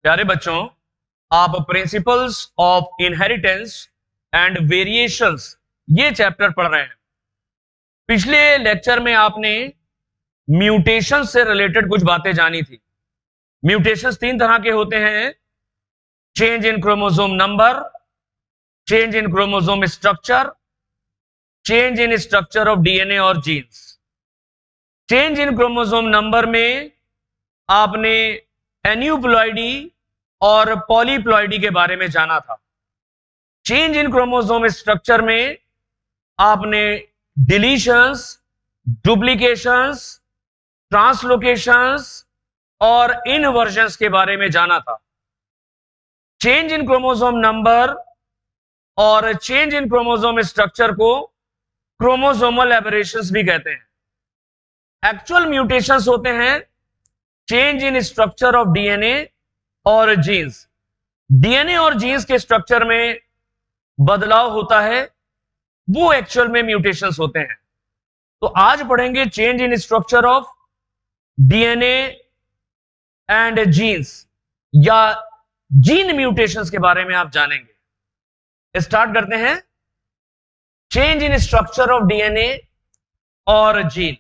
प्यारे बच्चों, आप principles of inheritance and variations ये चैप्टर पढ़ रहे हैं। पिछले लेक्चर में आपने म्यूटेशन से रिलेटेड कुछ बातें जानी थी। म्यूटेशंस तीन तरह के होते हैं: change in chromosome number, change in chromosome structure, change in structure of DNA और genes. Change in chromosome number में आपने एन्यूप्लॉइडी और पॉलीप्लॉइडी के बारे में जाना था। चेंज इन क्रोमोसोम स्ट्रक्चर में आपने डिलीशंस, डुप्लीकेशंस, ट्रांसलोकेशंस और इनवर्जन्स के बारे में जाना था। चेंज इन क्रोमोसोम नंबर और चेंज इन क्रोमोसोम स्ट्रक्चर को क्रोमोसोमल एबरेशंस भी कहते हैं। एक्चुअल म्यूटेशंस होते हैं change in structure of DNA और जीन्स। डीएनए और जीन्स के स्ट्रक्चर में बदलाव होता है, वो एक्चुअल में म्यूटेशंस होते हैं। तो आज पढ़ेंगे change in structure of DNA and genes या जीन म्यूटेशंस के बारे में आप जानेंगे। स्टार्ट करते हैं। Change in structure of DNA और जीन।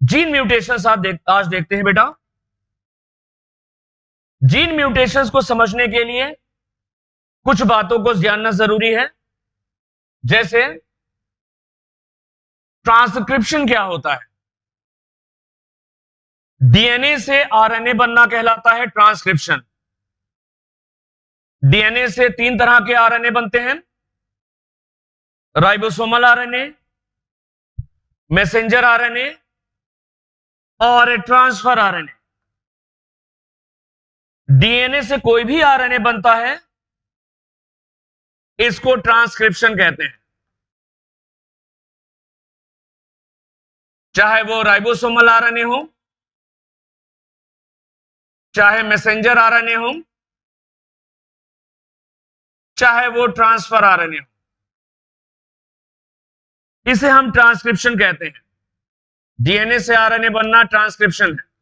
जीन म्यूटेशंस आज देखते हैं बेटा। जीन म्यूटेशंस को समझने के लिए कुछ बातों को जानना जरूरी है, जैसे ट्रांसक्रिप्शन क्या होता है। डीएनए से आरएनए बनना कहलाता है ट्रांसक्रिप्शन। डीएनए से तीन तरह के आरएनए बनते हैं: राइबोसोमल आरएनए, मैसेंजर आरएनए और ट्रांसफर आरएनए। डीएनए से कोई भी आरएनए बनता है, इसको ट्रांसक्रिप्शन कहते हैं। चाहे वो राइबोसोमल आरएनए हो, चाहे मैसेंजर आरएनए हो, चाहे वो ट्रांसफर आरएनए हो, इसे हम ट्रांसक्रिप्शन कहते हैं। डीएनए से आरएनए बनना ट्रांसक्रिप्शन है।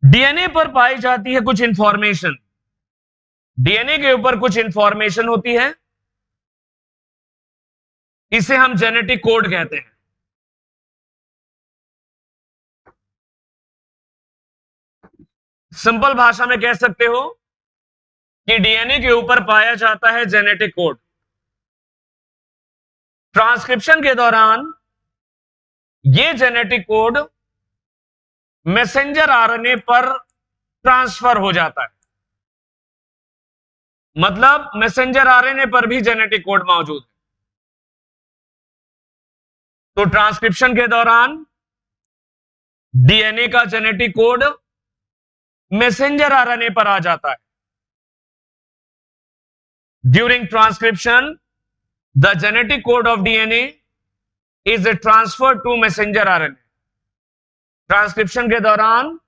डीएनए पर पाई जाती है कुछ इंफॉर्मेशन। डीएनए के ऊपर कुछ इंफॉर्मेशन होती है, इसे हम जेनेटिक कोड कहते हैं। सिंपल भाषा में कह सकते हो कि डीएनए के ऊपर पाया जाता है जेनेटिक कोड। ट्रांसक्रिप्शन के दौरान यह जेनेटिक कोड मैसेंजर आरएनए पर ट्रांसफर हो जाता है। मतलब मैसेंजर आरएनए पर भी जेनेटिक कोड मौजूद है। तो ट्रांसक्रिप्शन के दौरान डीएनए का जेनेटिक कोड मैसेंजर आरएनए पर आ जाता है। During transcription the genetic code of DNA is transferred to messenger RNA. Transcription के दौरान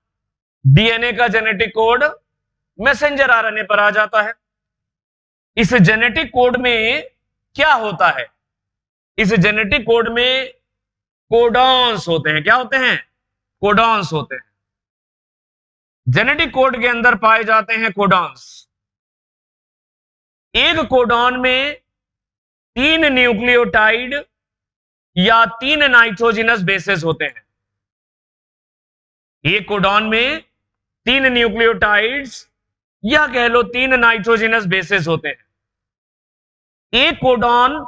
डीएनए का जेनेटिक कोड मैसेंजर आरएनए पर आ जाता है। इस जेनेटिक कोड में क्या होता है? इस जेनेटिक कोड में कोडॉन्स होते हैं। क्या होते हैं? कोडॉन्स होते हैं। जेनेटिक कोड के अंदर पाए जाते हैं कोडॉन्स। एक कोडॉन में 3 न्यूक्लियोटाइड या 3 नाइट्रोजिनस बेसेस होते हैं। एक कोडॉन में 3 न्यूक्लियोटाइड्स या कह लो 3 नाइट्रोजिनस बेसेस होते हैं। एक कोडॉन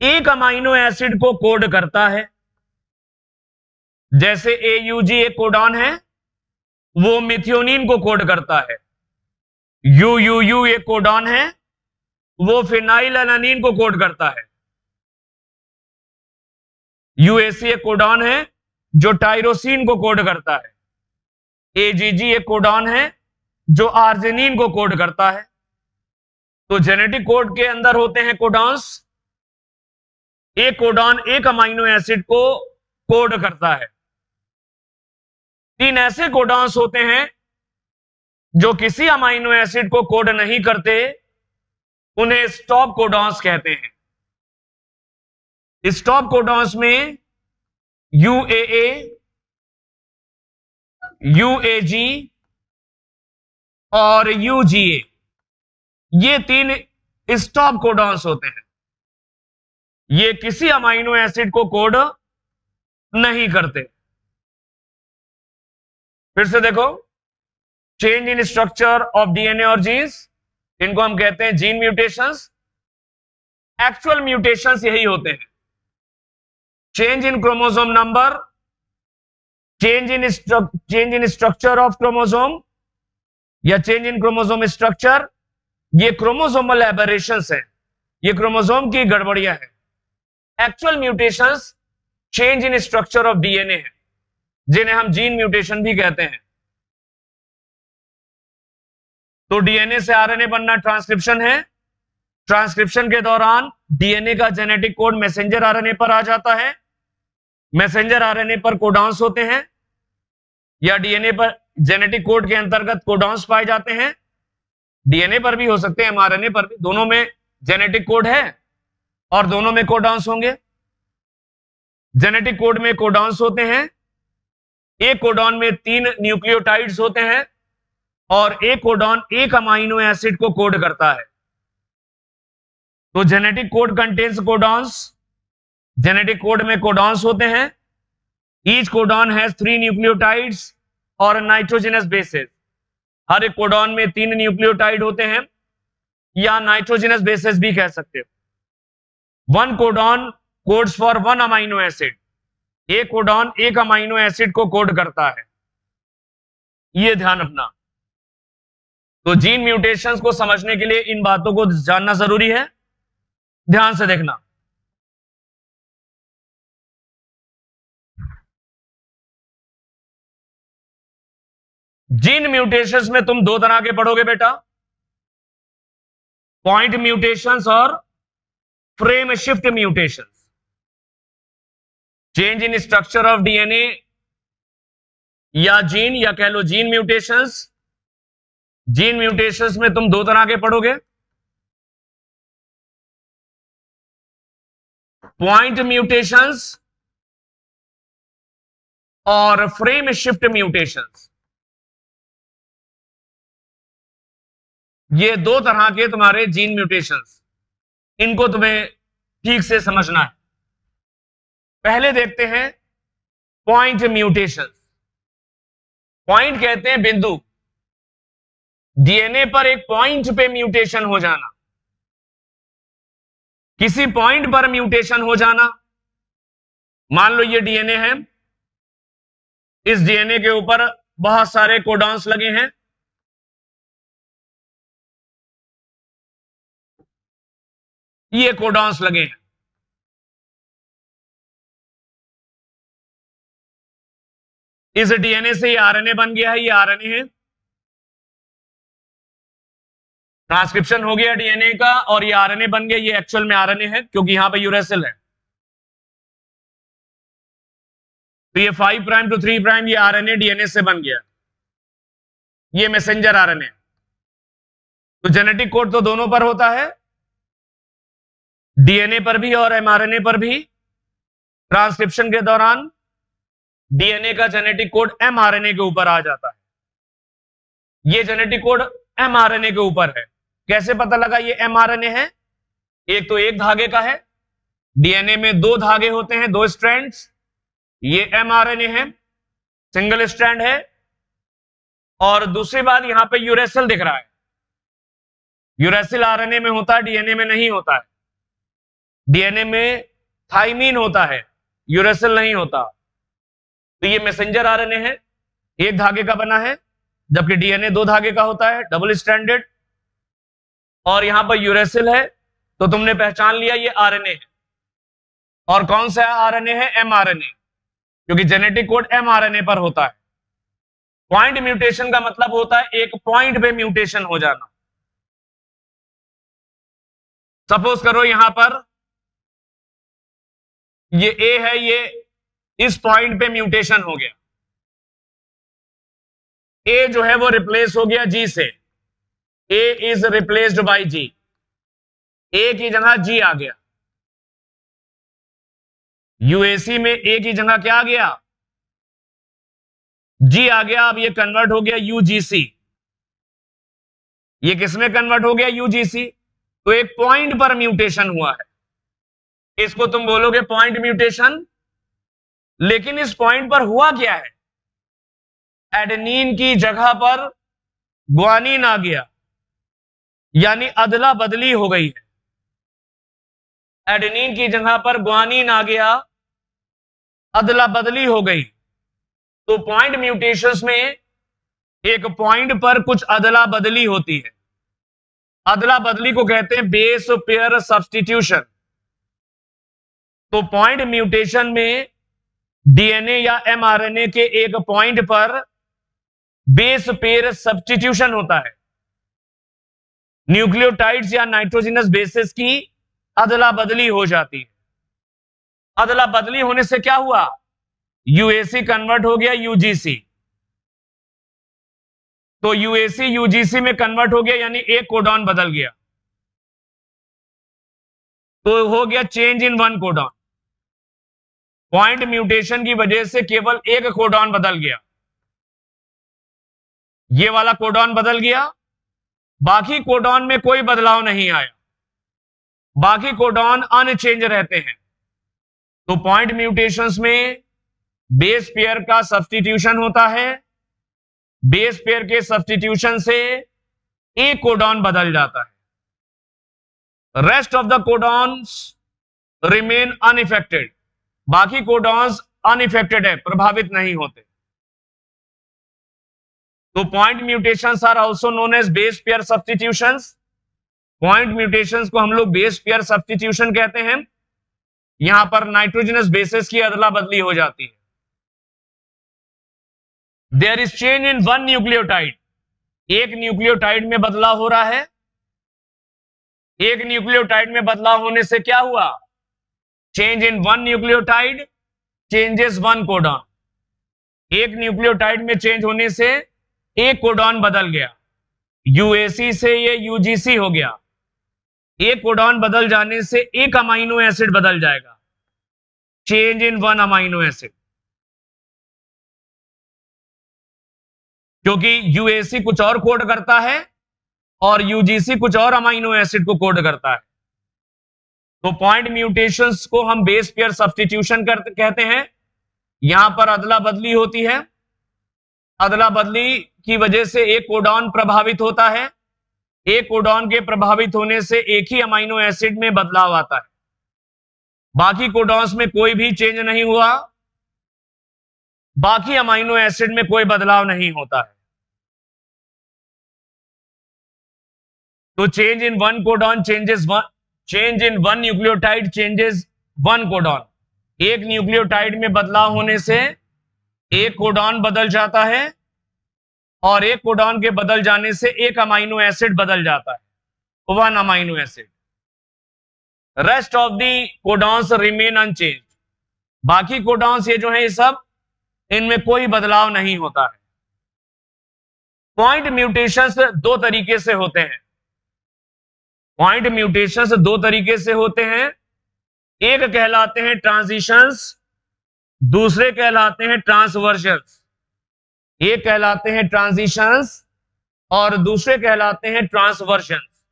एक अमाइनो एसिड को कोड करता है। जैसे AUG एक कोडॉन है, वो मिथियोनिन को कोड करता है। UUU एक कोडॉन है, वो फिनाइल एलानिन को कोड करता है। UAC एक कोडॉन है जो टायरोसिन को कोड करता है। AGG एक कोडॉन है जो आर्जिनिन को कोड करता है। तो जेनेटिक कोड के अंदर होते हैं कोडॉन्स। एक कोडॉन एक अमाइनो एसिड को कोड करता है। 3 ऐसे कोडॉन्स होते हैं जो किसी अमाइनो एसिड को कोड नहीं करते, उन्हें स्टॉप कोडॉन्स कहते हैं। स्टॉप कोडॉन्स में UAA, यूएजी और यूजीए, ये 3 स्टॉप कोडॉन्स होते हैं। ये किसी अमाइनो एसिड को कोड नहीं करते। फिर से देखो, change in structure of DNA और जीन्स, इनको हम कहते हैं जीन म्यूटेशंस। एक्चुअल म्यूटेशंस यही होते हैं, change in chromosome number, change in structure of chromosome या चेंज इन क्रोमोसोम स्ट्रक्चर। ये क्रोमोसोमल एबरेशंस है, ये क्रोमोसोम की गड़बड़ियां है। Actual mutations change in structure of DNA है, जिन्हें हम जीन म्यूटेशन भी कहते हैं। तो डीएनए से आरएनए बनना ट्रांसक्रिप्शन है। ट्रांसक्रिप्शन के दौरान डीएनए का जेनेटिक कोड मैसेंजर आरएनए पर आ जाता है। मैसेंजर आरएनए पर कोडॉन्स होते हैं, या डीएनए पर जेनेटिक कोड के अंतर्गत कोडॉन्स पाए जाते हैं। डीएनए पर भी हो सकते हैं, एमआरएनए पर भी, दोनों में जेनेटिक कोड है और दोनों में कोडॉन्स होंगे। जेनेटिक कोड में कोडॉन्स होते हैं, एक कोडॉन में 3 न्यूक्लियोटाइड्स होते हैं और एक कोडॉन एक अमाइनो एसिड को कोड करता है। तो genetic code contains codons, genetic code में कोडॉन्स होते हैं। ईच कोडॉन हैज 3 न्यूक्लियोटाइड्स और नाइट्रोजनस बेसेस। हर एक कोडॉन में 3 न्यूक्लियोटाइड होते हैं, या नाइट्रोजनस बेसेस भी कह सकते हो। 1 codon codes for 1 amino acid, एक कोडॉन एक अमाइनो एसिड को कोड करता है, ये ध्यान रखना। तो जीन म्यूटेशंस को समझने के लिए इन बातों को जानना जरूरी है, ध्यान से देखना। जीन म्यूटेशंस में तुम 2 तरह के पढ़ोगे बेटा, पॉइंट म्यूटेशंस और frame shift mutations. Change in structure of DNA या जीन, या कह लो जीन म्यूटेशंस। जीन म्यूटेशंस में तुम 2 तरह के पढ़ोगे, पॉइंट म्यूटेशंस और फ्रेम शिफ्ट म्यूटेशंस। ये 2 तरह के तुम्हारे जीन म्यूटेशंस, इनको तुम्हें ठीक से समझना है। पहले देखते हैं पॉइंट म्यूटेशंस। पॉइंट कहते हैं बिंदु, डीएनए पर एक पॉइंट पे म्यूटेशन हो जाना, किसी पॉइंट पर म्यूटेशन हो जाना। मान लो ये डीएनए है, इस डीएनए के ऊपर बहुत सारे कोडॉन्स लगे हैं, ये कोडॉन्स लगे हैं। इस डीएनए से ये आरएनए बन गया है, ये आरएनए है, ट्रांसक्रिप्शन हो गया डीएनए का और ये आरएनए बन गया। ये एक्चुअल में आरएनए है क्योंकि यहां पे यूरेसिल है। तो ये 5 प्राइम टू 3 प्राइम, ये आरएनए डीएनए से बन गया, ये मैसेंजर आरएनए। तो जेनेटिक कोड तो दोनों पर होता है, डीएनए पर भी और एमआरएनए पर भी। ट्रांसक्रिप्शन के दौरान डीएनए का जेनेटिक कोड एमआरएनए के ऊपर आ जाता है। ये जेनेटिक कोड एमआरएनए के ऊपर है। कैसे पता लगा ये एमआरएनए है? एक तो एक धागे का है, डीएनए में 2 धागे होते हैं, 2 स्ट्रैंड्स। ये एमआरएनए है, सिंगल स्ट्रैंड है। और दूसरी बात, यहां पे यूरेसिल दिख रहा है। यूरेसिल आरएनए में होता है, डीएनए में नहीं होता है। डीएनए में थाइमीन होता है, यूरेसिल नहीं होता। तो ये मैसेंजर आरएनए है, एक धागे का बना है, जबकि डीएनए 2 धागे का होता है, डबल स्ट्रैंडेड। और यहां पर यूरेसिल है, तो तुमने पहचान लिया ये आरएनए है। और कौन सा आरएनए है? एमआरएनए, क्योंकि जेनेटिक कोड एमआरएनए पर होता है। पॉइंट म्यूटेशन का मतलब होता है एक पॉइंट पे म्यूटेशन हो जाना। सपोज करो यहां पर ये ए है, ये इस पॉइंट पे म्यूटेशन हो गया, ए जो है वो रिप्लेस हो गया जी से, ए इज रिप्लेस्ड बाय जी, ए की जगह जी आ गया। यूएसी में ए की जगह क्या आ गया? जी आ गया, अब ये कन्वर्ट हो गया यूजीसी। ये किसमें कन्वर्ट हो गया? यूजीसी। तो एक पॉइंट पर म्यूटेशन हुआ है, इसको तुम बोलोगे पॉइंट म्यूटेशन। लेकिन इस पॉइंट पर हुआ क्या है? एडेनिन की जगह पर ग्वानिन आ गया, यानी अदला बदली हो गई है। एडेनिन की जगह पर ग्वानिन आ गया, अदला बदली हो गई। तो पॉइंट म्यूटेशंस में एक पॉइंट पर कुछ अदला बदली होती है। अदला बदली को कहते हैं बेस पेयर सब्स्टिट्यूशन। तो पॉइंट म्यूटेशन में डीएनए या एमआरएनए के एक पॉइंट पर बेस पेयर सब्स्टिट्यूशन होता है। न्यूक्लियोटाइड्स या नाइट्रोजनस बेसिस की अदला बदली हो जाती है। अदला बदली होने से क्या हुआ? यूएसी कन्वर्ट हो गया यूजीसी। तो यूएसी यूजीसी में कन्वर्ट हो गया, यानी एक कोडॉन बदल गया, तो हो गया change in one codon. Point mutation की वजह से केवल एक कोडॉन बदल गया, ये वाला कोडॉन बदल गया, बाकी कोडॉन में कोई बदलाव नहीं आया, बाकी कोडॉन अनचेंज रहते हैं। तो पॉइंट म्यूटेशंस में बेस पेयर का सब्स्टिट्यूशन होता है, बेस पेयर के सब्स्टिट्यूशन से एक कोडॉन बदल जाता है। Rest of the codons remain unaffected, बाकी कोडॉन्स अनइफेक्टेड है, प्रभावित नहीं होते। तो point mutations are also known as base pair substitutions. Point mutations को हम लोग बेस पेयर सब्स्टिट्यूशन कहते हैं। यहां पर नाइट्रोजनस बेसिस की अदला बदली हो जाती है। There is change in one nucleotide, एक न्यूक्लियोटाइड में बदलाव हो रहा है। एक न्यूक्लियोटाइड में बदलाव होने से क्या हुआ? Change in one nucleotide changes one codon. एक न्यूक्लियोटाइड में चेंज होने से एक कोडॉन बदल गया, यूएसी से ये यूजीसी हो गया। एक कोडॉन बदल जाने से एक अमाइनो एसिड बदल जाएगा, change in one amino acid. क्योंकि यूएसी कुछ और कोड करता है और यूजीसी कुछ और अमाइनो एसिड को कोड करता है। तो पॉइंट म्यूटेशंस को हम बेस पेयर सब्स्टिट्यूशन कहते हैं। यहां पर अदला बदली होती है, अदला बदली की वजह से एक कोडॉन प्रभावित होता है, एक कोडॉन के प्रभावित होने से एक ही अमाइनो एसिड में बदलाव आता है, बाकी कोडॉन्स में कोई भी चेंज नहीं हुआ, बाकी अमाइनो एसिड में कोई बदलाव नहीं होता है। तो change in one codon changes one, change in one nucleotide changes one codon. एक न्यूक्लियोटाइड में बदलाव होने से एक कोडॉन बदल जाता है और एक कोडॉन के बदल जाने से एक अमाइनो एसिड बदल जाता है, one amino acid. Rest of the codons remain unchange, बाकी कोडॉन्स ये जो है ये सब, इनमें कोई बदलाव नहीं होता है। पॉइंट म्यूटेशंस दो तरीके से होते हैं। पॉइंट म्यूटेशंस दो तरीके से होते हैं, एक कहलाते हैं ट्रांजिशंस, दूसरे कहलाते हैं ट्रांसवर्जन्स। एक कहलाते हैं ट्रांजिशंस और दूसरे कहलाते हैं ट्रांसवर्जन्स।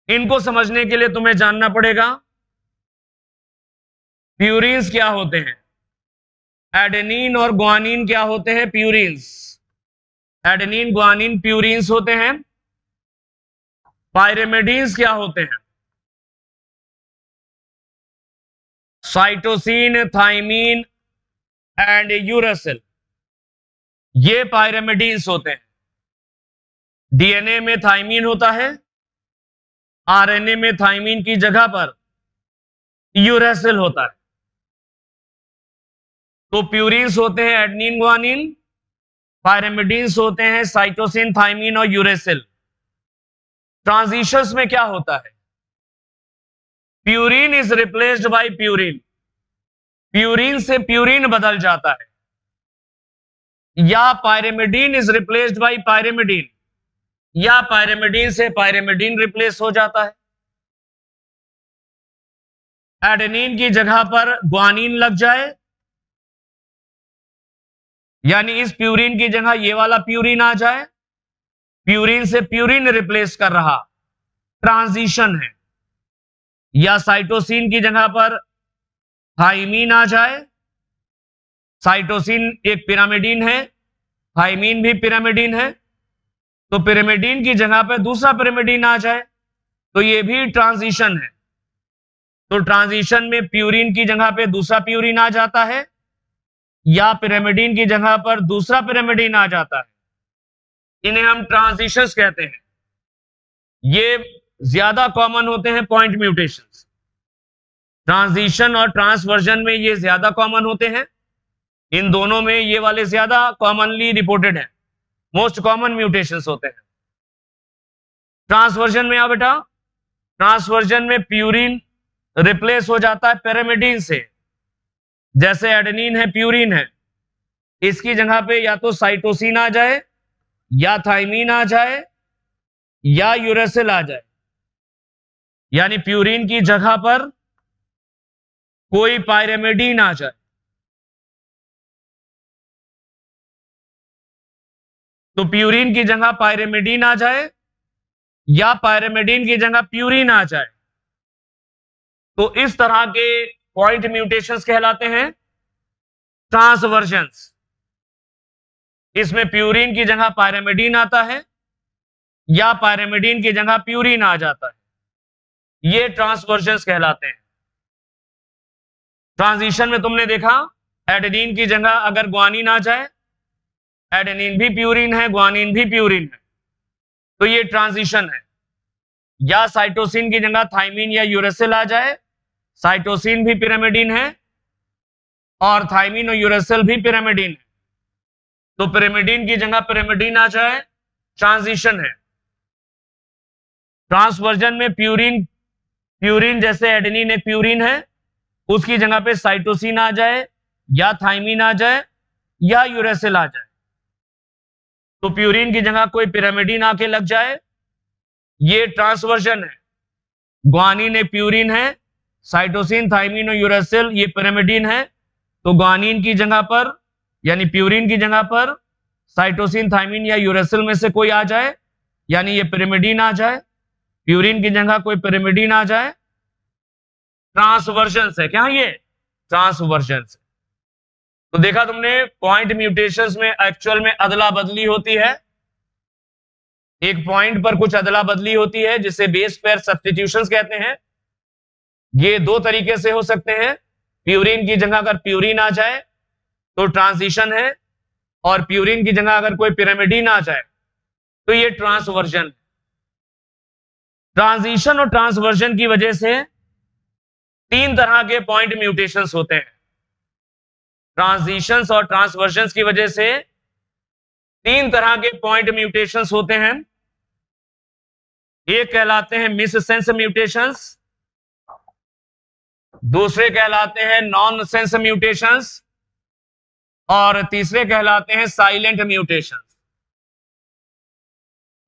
इनको समझने के लिए तुम्हें जानना पड़ेगा प्यूरिन्स क्या होते हैं। एडेनिन और ग्वानिन क्या होते हैं? प्यूरिन्स। एडेनिन ग्वानिन प्यूरिन्स होते हैं। पायरिमिडीन्स क्या होते हैं? साइटोसिन, थाइमीन एंड यूरेसिल, ये पायरिमिडीन्स होते हैं। डीएनए में थाइमीन होता है, आरएनए में थाइमीन की जगह पर यूरेसिल होता है। तो प्यूरिन्स होते हैं एडेनिन ग्वानिन, पायरिमिडीन्स होते हैं साइटोसिन, थाइमीन और यूरेसिल। ट्रांजिशंस में क्या होता है? Purine is replaced bye purine, purine से प्यूरिन बदल जाता है, या pyrimidine is replaced bye pyrimidine, या पायरिमिडीन से पायरिमिडीन रिप्लेस हो जाता है। एडेनिन की जगह पर ग्वानिन लग जाए यानी इस प्यूरिन की जगह ये वाला प्यूरिन आ जाए, प्यूरिन से प्यूरिन रिप्लेस कर रहा, ट्रांजिशन है। या साइटोसिन की जगह पर थाइमीन आ जाए, साइटोसिन एक पिरामिडीन है, थाइमीन भी पिरामिडीन है, तो पिरामिडीन की जगह पर दूसरा पिरामिडीन आ जाए, तो ये भी ट्रांजिशन है। तो ट्रांजिशन में प्यूरिन की जगह पे दूसरा प्यूरिन आ जाता है, या पिरामिडीन की जगह पर दूसरा पिरामिडीन आ जाता है। इन्हें हम ट्रांजिशंस कहते हैं। ये ज्यादा कॉमन होते हैं पॉइंट म्यूटेशंस। ट्रांजिशन और ट्रांसवर्जन में ये ज्यादा कॉमन होते हैं। इन दोनों में ये वाले ज्यादा कॉमनली रिपोर्टेड हैं, मोस्ट कॉमन म्यूटेशंस होते हैं। ट्रांसवर्जन में आओ बेटा, ट्रांसवर्जन में प्यूरिन रिप्लेस हो जाता है पिरामिडीन से। जैसे एडेनिन है, प्यूरिन है, इसकी जगह पे या तो साइटोसिन आ जाए, या थाइमीन आ जाए, या यूरेसिल आ जाए। यानी प्यूरिन की जगह पर कोई पायरेमिडीन आ जाए, तो प्यूरिन की जगह पायरेमिडीन आ जाए, या पायरेमिडीन की जगह प्यूरिन आ जाए, तो इस तरह के पॉइंट म्यूटेशंस कहलाते हैं ट्रांसवर्जन्स। इसमें प्यूरिन की जगह पायरेमिडीन आता है, या पायरेमिडीन की जगह प्यूरिन आ जाता है। ये ट्रांसवर्जन्स कहलाते हैं। ट्रांजिशन में तुमने देखा, एडेनिन की जगह अगर ग्वानिन आ जाए, एडेनिन भी प्यूरिन है, ग्वानिन भी प्यूरिन है, तो ये ट्रांजिशन है। या साइटोसिन की जगह थाइमीन या यूरेसिल आ जाए, साइटोसिन भी पिरामिडीन है और थाइमीन और यूरेसिल भी पिरामिडीन है, तो पिरामिडीन की जगह पिरामिडीन आ जाए, ट्रांजिशन है। ट्रांसवर्जन में प्यूरिन जैसे एडेनिन एक प्यूरिन है, उसकी जगह पे साइटोसिन आ जाए, या थाइमीन आ जाए, या यूरेसिल आ जाए, तो प्यूरिन की जगह कोई पिरामिडीन आके लग जाए, ये ट्रांसवर्जन है। ग्वानिन एक प्यूरिन है, साइटोसिन, थाइमीन और यूरेसिल ये पिरामिडीन है, तो ग्वानिन की जगह पर यानी प्यूरिन की जगह पर साइटोसिन, थाइमीन या यूरेसिल में से कोई आ जाए, यानी ये पिरामिडीन आ जाए। प्यूरिन की जगह कोई पिरामिडीन आ जाए, ट्रांसवर्जन है। क्या ये ट्रांसवर्जन है? तो देखा तुमने, पॉइंट म्यूटेशंस में एक्चुअल में अदला बदली होती है। एक पॉइंट पर कुछ अदला बदली होती है, जिसे बेस पेयर सब्स्टिट्यूशंस कहते हैं। ये दो तरीके से हो सकते हैं। प्यूरिन की जगह अगर प्यूरिन आ जाए तो ट्रांजिशन है, और प्यूरिन की जगह अगर कोई पिरामिडीन आ जाए तो ये ट्रांसवर्जन। ट्रांजिशन और ट्रांसवर्जन की वजह से तीन तरह के पॉइंट म्यूटेशंस होते हैं। ट्रांजिशंस और ट्रांसवर्जन्स की वजह से तीन तरह के पॉइंट म्यूटेशंस होते हैं। एक कहलाते हैं मिस सेंस म्यूटेशंस, दूसरे कहलाते हैं नॉन सेंस म्यूटेशंस, और तीसरे कहलाते हैं साइलेंट म्यूटेशंस।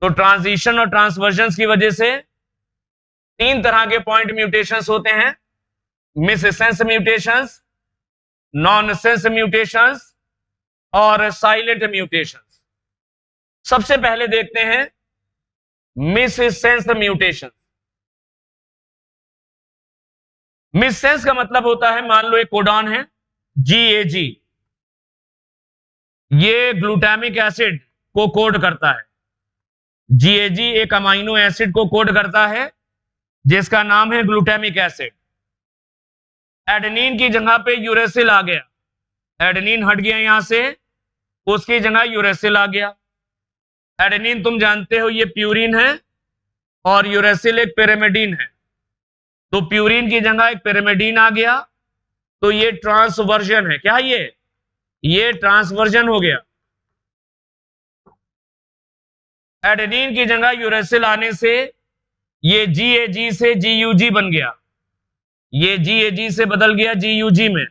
तो ट्रांजिशन और ट्रांसवर्जन्स की वजह से तीन तरह के पॉइंट म्यूटेशंस होते हैं: miss sense mutations, non sense mutations और साइलेंट म्यूटेशंस। सबसे पहले देखते हैं miss sense mutation. Miss sense का मतलब होता है, मान लो एक कोडॉन है GAG, ये ग्लूटामिक एसिड को कोड करता है। GAG एक अमाइनो एसिड को कोड करता है जिसका नाम है ग्लूटामिक एसिड। एडेनिन की जगह पे यूरेसिल आ गया, एडेनिन हट गया यहां से, उसकी जगह यूरेसिल आ गया। एडेनिन तुम जानते हो ये प्यूरिन है और यूरेसिल एक पिरामिडीन है, तो प्यूरिन की जगह एक पिरामिडीन आ गया, तो ये ट्रांसवर्जन है। क्या ये ट्रांसवर्जन हो गया। एडेनिन की जगह यूरेसिल आने से ये GAG से GUG बन गया, ये GAG से बदल गया GUG में।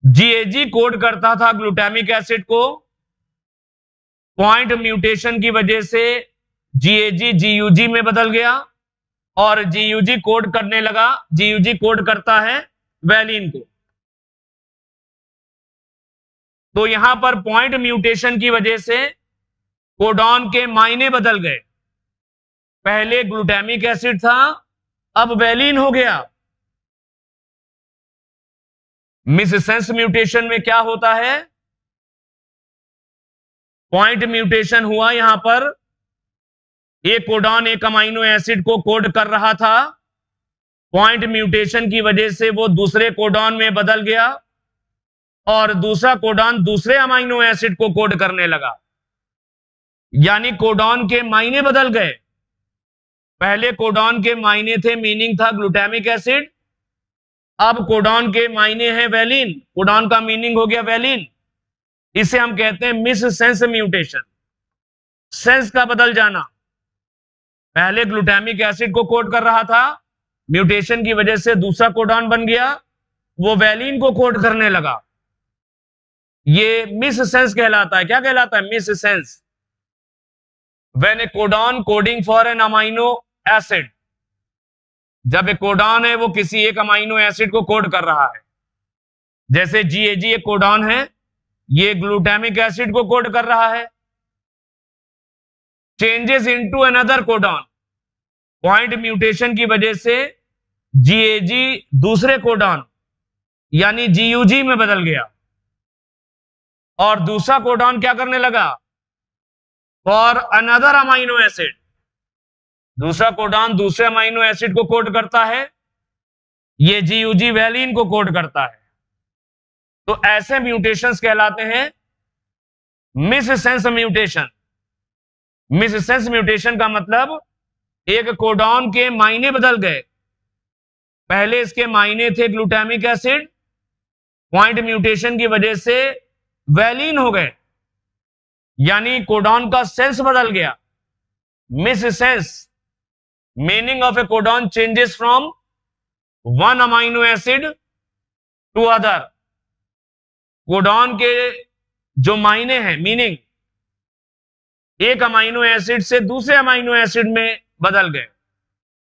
GAG कोड करता था ग्लूटामिक एसिड को, पॉइंट म्यूटेशन की वजह से GAG GUG में बदल गया, और GUG कोड करने लगा, GUG कोड करता है वैलिन को। तो यहां पर पॉइंट म्यूटेशन की वजह से कोडॉन के मायने बदल गए। पहले ग्लूटामिक एसिड था, अब वैलिन हो गया। मिससेंस म्यूटेशन में क्या होता है? पॉइंट म्यूटेशन हुआ, यहां पर एक कोडॉन एक अमाइनो एसिड को कोड कर रहा था, पॉइंट म्यूटेशन की वजह से वो दूसरे कोडॉन में बदल गया और दूसरा कोडॉन दूसरे अमाइनो एसिड को कोड करने लगा, यानी कोडॉन के मायने बदल गए। पहले कोडॉन के मायने थे, मीनिंग था ग्लूटामिक एसिड, अब कोडॉन के मायने हैं वैलिन, कोडॉन का मीनिंग हो गया वैलिन। इसे हम कहते हैं मिससेंस म्यूटेशन, सेंस का बदल जाना। पहले ग्लूटामिक एसिड को कोड कर रहा था, म्यूटेशन की वजह से दूसरा कोडॉन बन गया, वो वैलिन को कोड करने लगा। ये मिससेंस कहलाता है। क्या कहलाता है? Missense. When a codon coding for an amino acid, जब एक कोडॉन है वो किसी एक अमाइनो एसिड को कोड कर रहा है, जैसे GAG एक कोडॉन है, ये ग्लूटामिक एसिड को कोड कर रहा है, changes into another codon, point mutation की वजह से GAG दूसरे कोडॉन यानी GUG में बदल गया और दूसरा कोडॉन क्या करने लगा? फॉर अनदर अमाइनो एसिड, दूसरा कोडॉन दूसरे अमाइनो एसिड को कोड करता है, ये GUG वैलिन को कोड करता है। तो ऐसे म्यूटेशंस कहलाते हैं मिससेंस म्यूटेशन। मिससेंस म्यूटेशन का मतलब एक कोडॉन के मायने बदल गए। पहले इसके मायने थे ग्लूटामिक एसिड, पॉइंट म्यूटेशन की वजह से वैलिन हो गए, यानी कोडॉन का सेंस बदल गया। Missense, meaning of a codon changes from one amino acid to other. Codon के जो मायने हैं, मीनिंग, एक अमाइनो एसिड से दूसरे अमाइनो एसिड में बदल गए।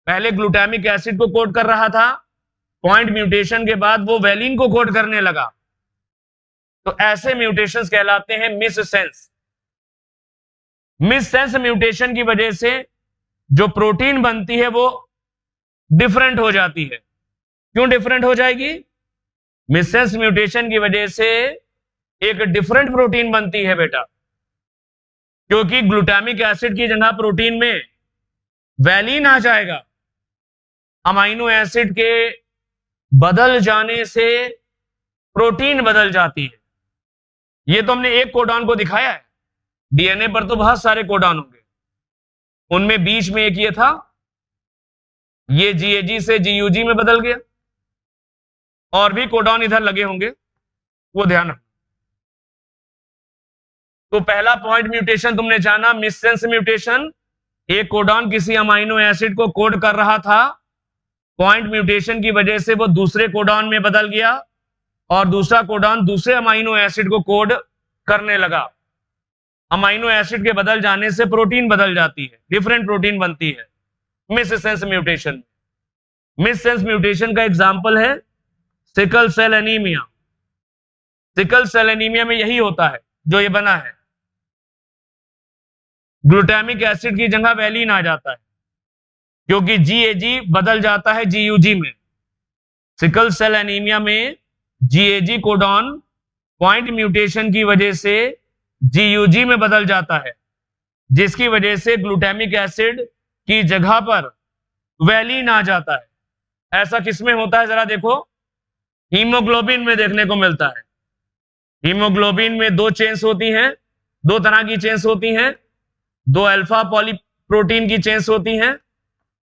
पहले ग्लूटामिक एसिड को कोड कर रहा था, पॉइंट म्यूटेशन के बाद वो वैलिन को कोड करने लगा। तो ऐसे म्यूटेशंस कहलाते हैं मिससेंस। मिससेंस म्यूटेशन की वजह से जो प्रोटीन बनती है वो डिफरेंट हो जाती है। क्यों डिफरेंट हो जाएगी? मिससेंस म्यूटेशन की वजह से एक डिफरेंट प्रोटीन बनती है बेटा, क्योंकि ग्लूटामिक एसिड की जगह प्रोटीन में वैलिन आ जाएगा। अमाइनो एसिड के बदल जाने से प्रोटीन बदल जाती है। ये तो हमने एक कोडॉन को दिखाया है, डीएनए पर तो बहुत सारे कोडॉन होंगे, उनमें बीच में एक ये था, ये GAG से GUG में बदल गया, और भी कोडॉन इधर लगे होंगे, वो ध्यान रखना। तो पहला पॉइंट म्यूटेशन तुमने जाना, मिससेंस म्यूटेशन। एक कोडॉन किसी अमाइनो एसिड को कोड कर रहा था, पॉइंट म्यूटेशन की वजह से वो दूसरे कोडॉन में बदल गया और दूसरा कोडॉन दूसरे अमाइनो एसिड को कोड करने लगा। अमाइनो एसिड के बदल जाने से प्रोटीन बदल जाती है, डिफरेंट प्रोटीन बनती है मिससेंस म्यूटेशन। मिससेंस म्यूटेशन का एग्जांपल है sickle cell anaemia. Sickle cell anaemia में यही होता है जो ये बना है, ग्लूटामिक एसिड की जगह वैलिन आ जाता है, क्योंकि GAG बदल जाता है GUG में। सिकल सेल एनीमिया में GAG कोडॉन पॉइंट म्यूटेशन की वजह से GUG में बदल जाता है, जिसकी वजह से ग्लूटामिक एसिड की जगह पर वैलिन आ जाता है। ऐसा किसमें होता है जरा देखो, हीमोग्लोबिन में देखने को मिलता है। हीमोग्लोबिन में दो चेन्स होती हैं, दो तरह की चेन्स होती हैं, दो अल्फा पॉलीप्रोटीन की चेन्स होती हैं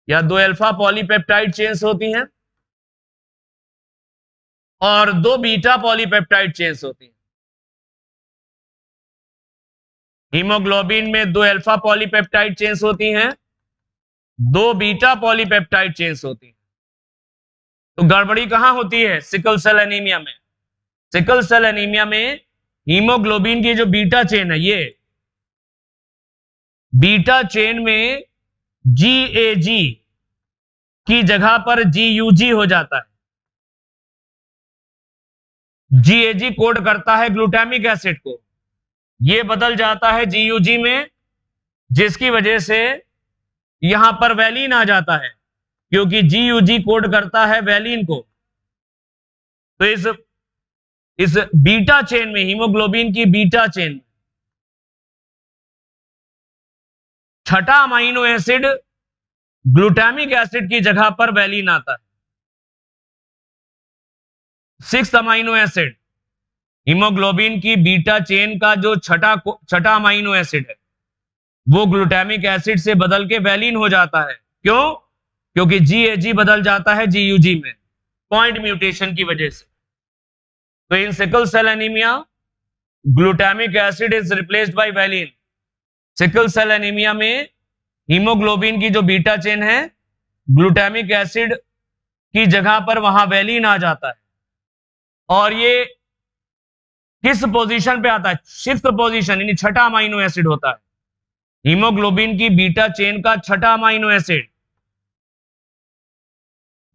या दो अल्फा पॉलीपेप्टाइड चेन्स होती हैं और दो बीटा पॉलीपेप्टाइड चेन्स होती हैं। हीमोग्लोबिन में दो अल्फा पॉलीपेप्टाइड चेन्स होती हैं, दो बीटा पॉलीपेप्टाइड चेन्स होती हैं। तो गड़बड़ी कहां होती है? सिकल सेल एनीमिया में। सिकल सेल एनीमिया में हीमोग्लोबिन की जो बीटा चेन है, ये बीटा चेन में GAG की जगह पर GUG हो जाता है। GAG कोड करता है ग्लूटामिक एसिड को, ये बदल जाता है GUG में, जिसकी वजह से यहां पर वैलिन आ जाता है, क्योंकि GUG कोड करता है वैलिन को। तो इस बीटा चेन में, हीमोग्लोबिन की बीटा चेन में, छठा अमाइनो एसिड ग्लूटामिक एसिड की जगह पर वैलिन आता है। सिक्स्थ अमाइनो एसिड, हीमोग्लोबिन की बीटा चेन का जो छठा अमाइनो एसिड है, वो ग्लूटामिक एसिड से बदल के वैलिन हो जाता है। क्यों? क्योंकि GAG बदल जाता है GUG में, पॉइंट म्यूटेशन की वजह से। तो in sickle cell anaemia, glutamic acid is replaced by valine. Sickle cell anaemia में हीमोग्लोबिन की जो बीटा चेन है, ग्लूटामिक एसिड की जगह पर वहां वैलिन आ जाता है। और ये किस पोजीशन पे आता है? फिफ्थ पोजीशन, यानी छठा अमाइनो एसिड होता है। हीमोग्लोबिन की बीटा चेन का छठा अमाइनो एसिड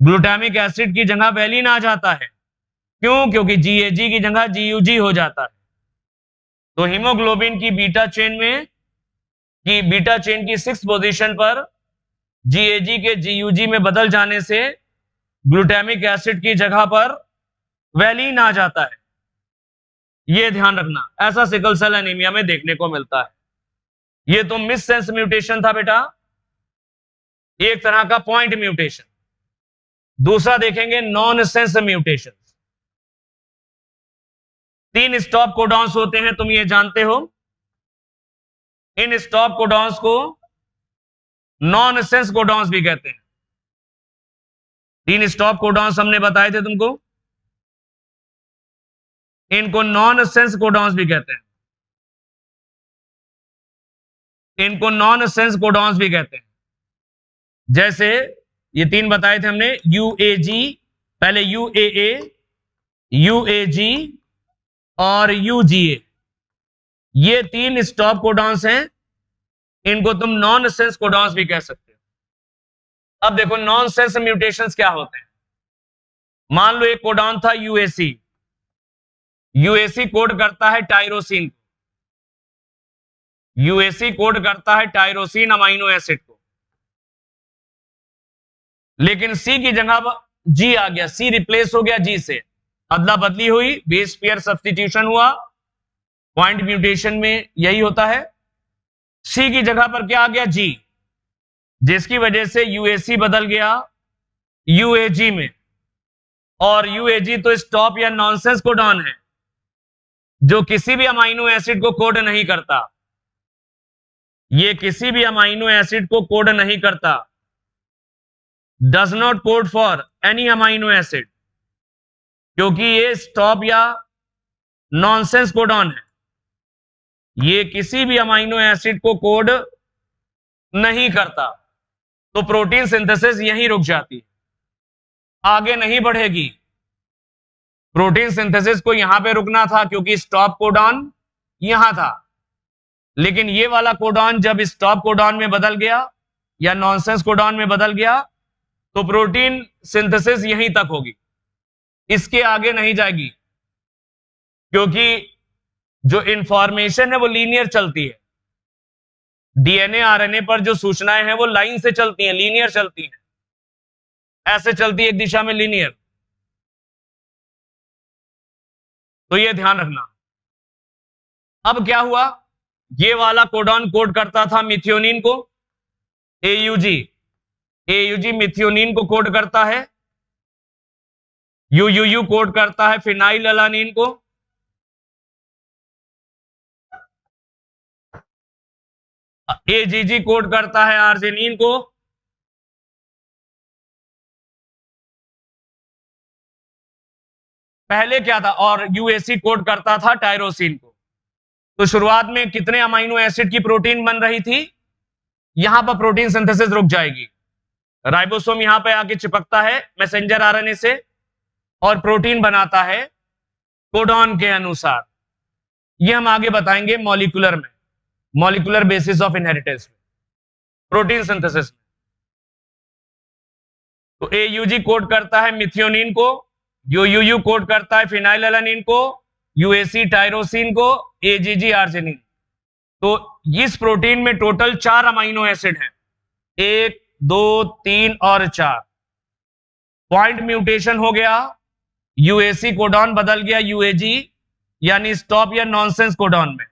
ग्लूटामिक एसिड की जगह वैलिन आ जाता है। क्यों? क्योंकि GAG की जगह GUG हो जाता है। तो हीमोग्लोबिन की बीटा चेन की सिक्स्थ पोजीशन पर GAG के GUG में बदल जाने से ग्लूटामिक एसिड की जगह पर वैलिन आ जाता है। यह ध्यान रखना, ऐसा सिकल सेल एनीमिया में देखने को मिलता है। यह तो मिस सेंस म्यूटेशन था बेटा, एक तरह का पॉइंट म्यूटेशन। दूसरा देखेंगे non sense mutation. 3 stop codons होते हैं, तुम ये जानते हो। इन स्टॉप कोडॉन्स को नॉन सेंस कोडॉन्स भी कहते हैं। 3 स्टॉप कोडॉन्स हमने बताए थे तुमको, इनको नॉन सेंस कोडॉन्स भी कहते हैं। इनको नॉन सेंस कोडॉन्स भी कहते हैं। जैसे ये 3 बताए थे हमने, UAG, पहले UAA, UAG और UGA। ये 3 स्टॉप कोडॉन्स हैं, इनको तुम नॉन सेंस कोडॉन्स भी कह सकते हो। अब देखो नॉन सेंस म्यूटेशंस क्या होते हैं। मान लो एक कोडॉन था UAC, UAC कोड करता है टायरोसिन, UAC कोड करता है टायरोसिन अमाइनो एसिड को, लेकिन C की जगह G आ गया, C रिप्लेस हो गया G से, अदला बदली हुई, बेस पेयर सब्स्टिट्यूशन हुआ। पॉइंट म्यूटेशन में यही होता है। C की जगह पर क्या आ गया? G, जिसकी वजह से UAC बदल गया UAG में। और UAG तो स्टॉप या नॉनसेंस कोडॉन है, जो किसी भी अमाइनो एसिड को कोड नहीं करता। ये किसी भी अमाइनो एसिड को कोड नहीं करता, does not code for any amino acid, क्योंकि ये स्टॉप या नॉनसेंस कोडॉन है। ये किसी भी अमाइनो एसिड को कोड नहीं करता, तो प्रोटीन सिंथेसिस यहीं रुक जाती है, आगे नहीं बढ़ेगी। प्रोटीन सिंथेसिस को यहां पे रुकना था, क्योंकि स्टॉप कोडॉन यहां था। लेकिन ये वाला कोडॉन जब स्टॉप कोडॉन में बदल गया या नॉनसेंस कोडॉन में बदल गया, तो प्रोटीन सिंथेसिस यहीं तक होगी, इसके आगे नहीं जाएगी, क्योंकि जो इंफॉर्मेशन है वो लीनियर चलती है। DNA RNA पर जो सूचनाएं हैं वो लाइन से चलती हैं, लीनियर चलती हैं, ऐसे चलती है एक दिशा में लीनियर। तो ये ध्यान रखना। अब क्या हुआ? ये वाला कोडॉन कोड करता था मिथियोनिन को, AUG मिथियोनिन को कोड करता है, UUU कोड करता है फिनाइल अलानिन को, AGG कोड करता है आर्जिनिन को, पहले क्या था, और UAC कोड करता था टायरोसिन को। तो शुरुआत में कितने अमाइनो एसिड की प्रोटीन बन रही थी? यहां पर प्रोटीन सिंथेसिस रुक जाएगी, राइबोसोम यहां पे आके चिपकता है मैसेंजर RNA से और प्रोटीन बनाता है कोडॉन के अनुसार। ये हम आगे बताएंगे मॉलिक्यूलर में, मॉलिक्यूलर बेसिस ऑफ इनहेरिटेंस में, प्रोटीन सिंथेसिस में। तो AUG कोड करता है मिथियोनिन को, यूयूयू कोड करता है फिनाइलएलानिन को, यूएसी टायरोसिन को, एजीजी आर्जिनिन। तो इस प्रोटीन में टोटल 4 अमाइनो एसिड हैं, 1 2 3 और 4। पॉइंट म्यूटेशन हो गया, यूएसी कोडॉन बदल गया यूएजी, यानी स्टॉप या नॉनसेंस कोडॉन में।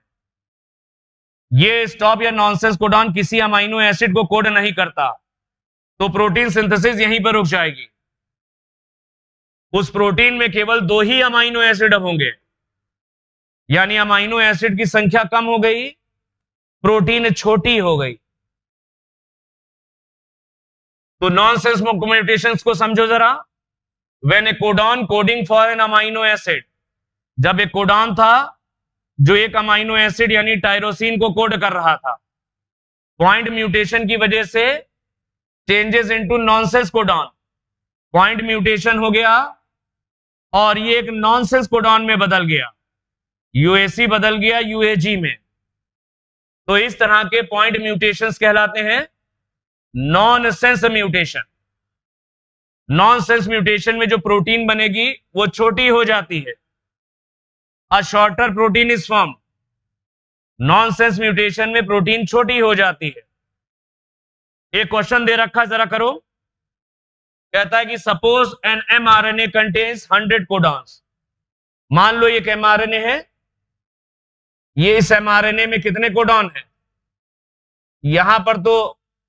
ये स्टॉप या नॉनसेंस कोडॉन किसी अमाइनो एसिड को कोड नहीं करता, तो प्रोटीन सिंथेसिस यहीं पर रुक जाएगी। उस प्रोटीन में केवल 2 ही अमाइनो एसिड अब होंगे, यानी अमाइनो एसिड की संख्या कम हो गई, प्रोटीन छोटी हो गई। तो नॉनसेंस म्यूटेशंस को समझो जरा। When a codon coding for an amino acid, जब एक कोडॉन था जो एक अमाइनो एसिड यानी टायरोसिन को कोड कर रहा था, पॉइंट म्यूटेशन की वजह से changes into nonsense codon, point mutation हो गया और ये एक नॉनसेंस कोडॉन में बदल गया, यूएसी बदल गया यूएजी में। तो इस तरह के पॉइंट म्यूटेशंस कहलाते हैं नॉनसेंस म्यूटेशन। नॉनसेंस म्यूटेशन में जो प्रोटीन बनेगी वो छोटी हो जाती है, a shorter protein is form. Nonsense mutation में प्रोटीन छोटी हो जाती है। एक क्वेश्चन दे रखा, जरा करो। कहता है कि suppose an mRNA contains 100 codons. मान लो एक एमआरएनए है, ये इस एमआरएनए में कितने कोडॉन है? यहां पर तो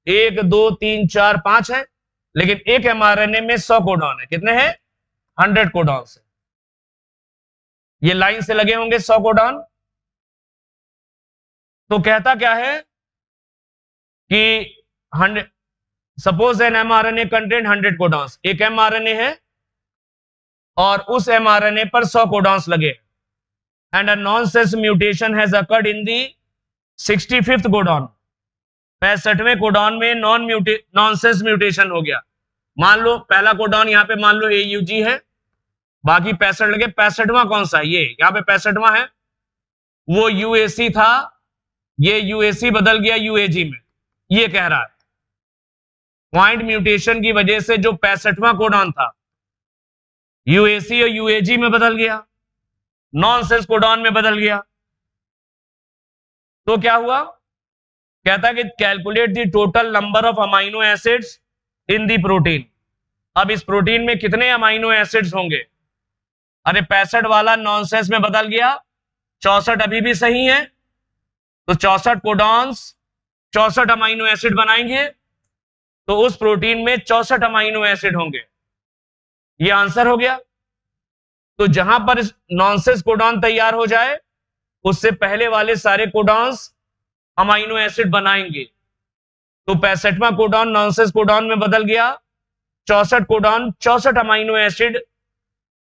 1 2 3 4 5 है, लेकिन एक एमआरएनए में 100 कोडॉन है। कितने हैं? 100 कोडॉन है। ये लाइन से लगे होंगे 100 कोडॉन। तो कहता क्या है कि 100, suppose an mRNA content 100 codons. एक एमआरएनए है और उस एमआरएनए पर 100 कोडॉन्स लगे, and a nonsense mutation has occurred in the 65th codon. 65वें कोडॉन में नॉनसेंस म्यूटेशन हो गया। मान लो पहला कोडॉन यहां पे मान लो एयूजी है, बाकी 65 लगे। 65वां कौन सा है? ये यहां पे 65वां है, वो यूएसी था, ये यूएसी बदल गया यूएजी में। ये कह रहा है पॉइंट म्यूटेशन की वजह से जो 65वां कोडॉन था यूएसी और यूएजी में बदल गया, नॉनसेंस कोडॉन में बदल गया। तो क्या हुआ? कहता है कि calculate the total number of amino acids in the protein. अब इस प्रोटीन में कितने अमाइनो एसिड्स होंगे? अरे 65 वाला नॉनसेंस में बदल गया, 64 अभी भी सही है, तो 64 कोडॉन्स 64 अमाइनो एसिड बनाएंगे, तो उस प्रोटीन में 64 अमाइनो एसिड होंगे। ये आंसर हो गया। तो जहां पर नॉनसेंस कोडॉन तैयार हो जाए, उससे पहले वाले सारे कोडॉन्स अमाइनो एसिड बनाएंगे। तो 65वां कोडॉन नॉनसेंस कोडॉन में बदल गया, 64 कोडॉन 64 अमाइनो एसिड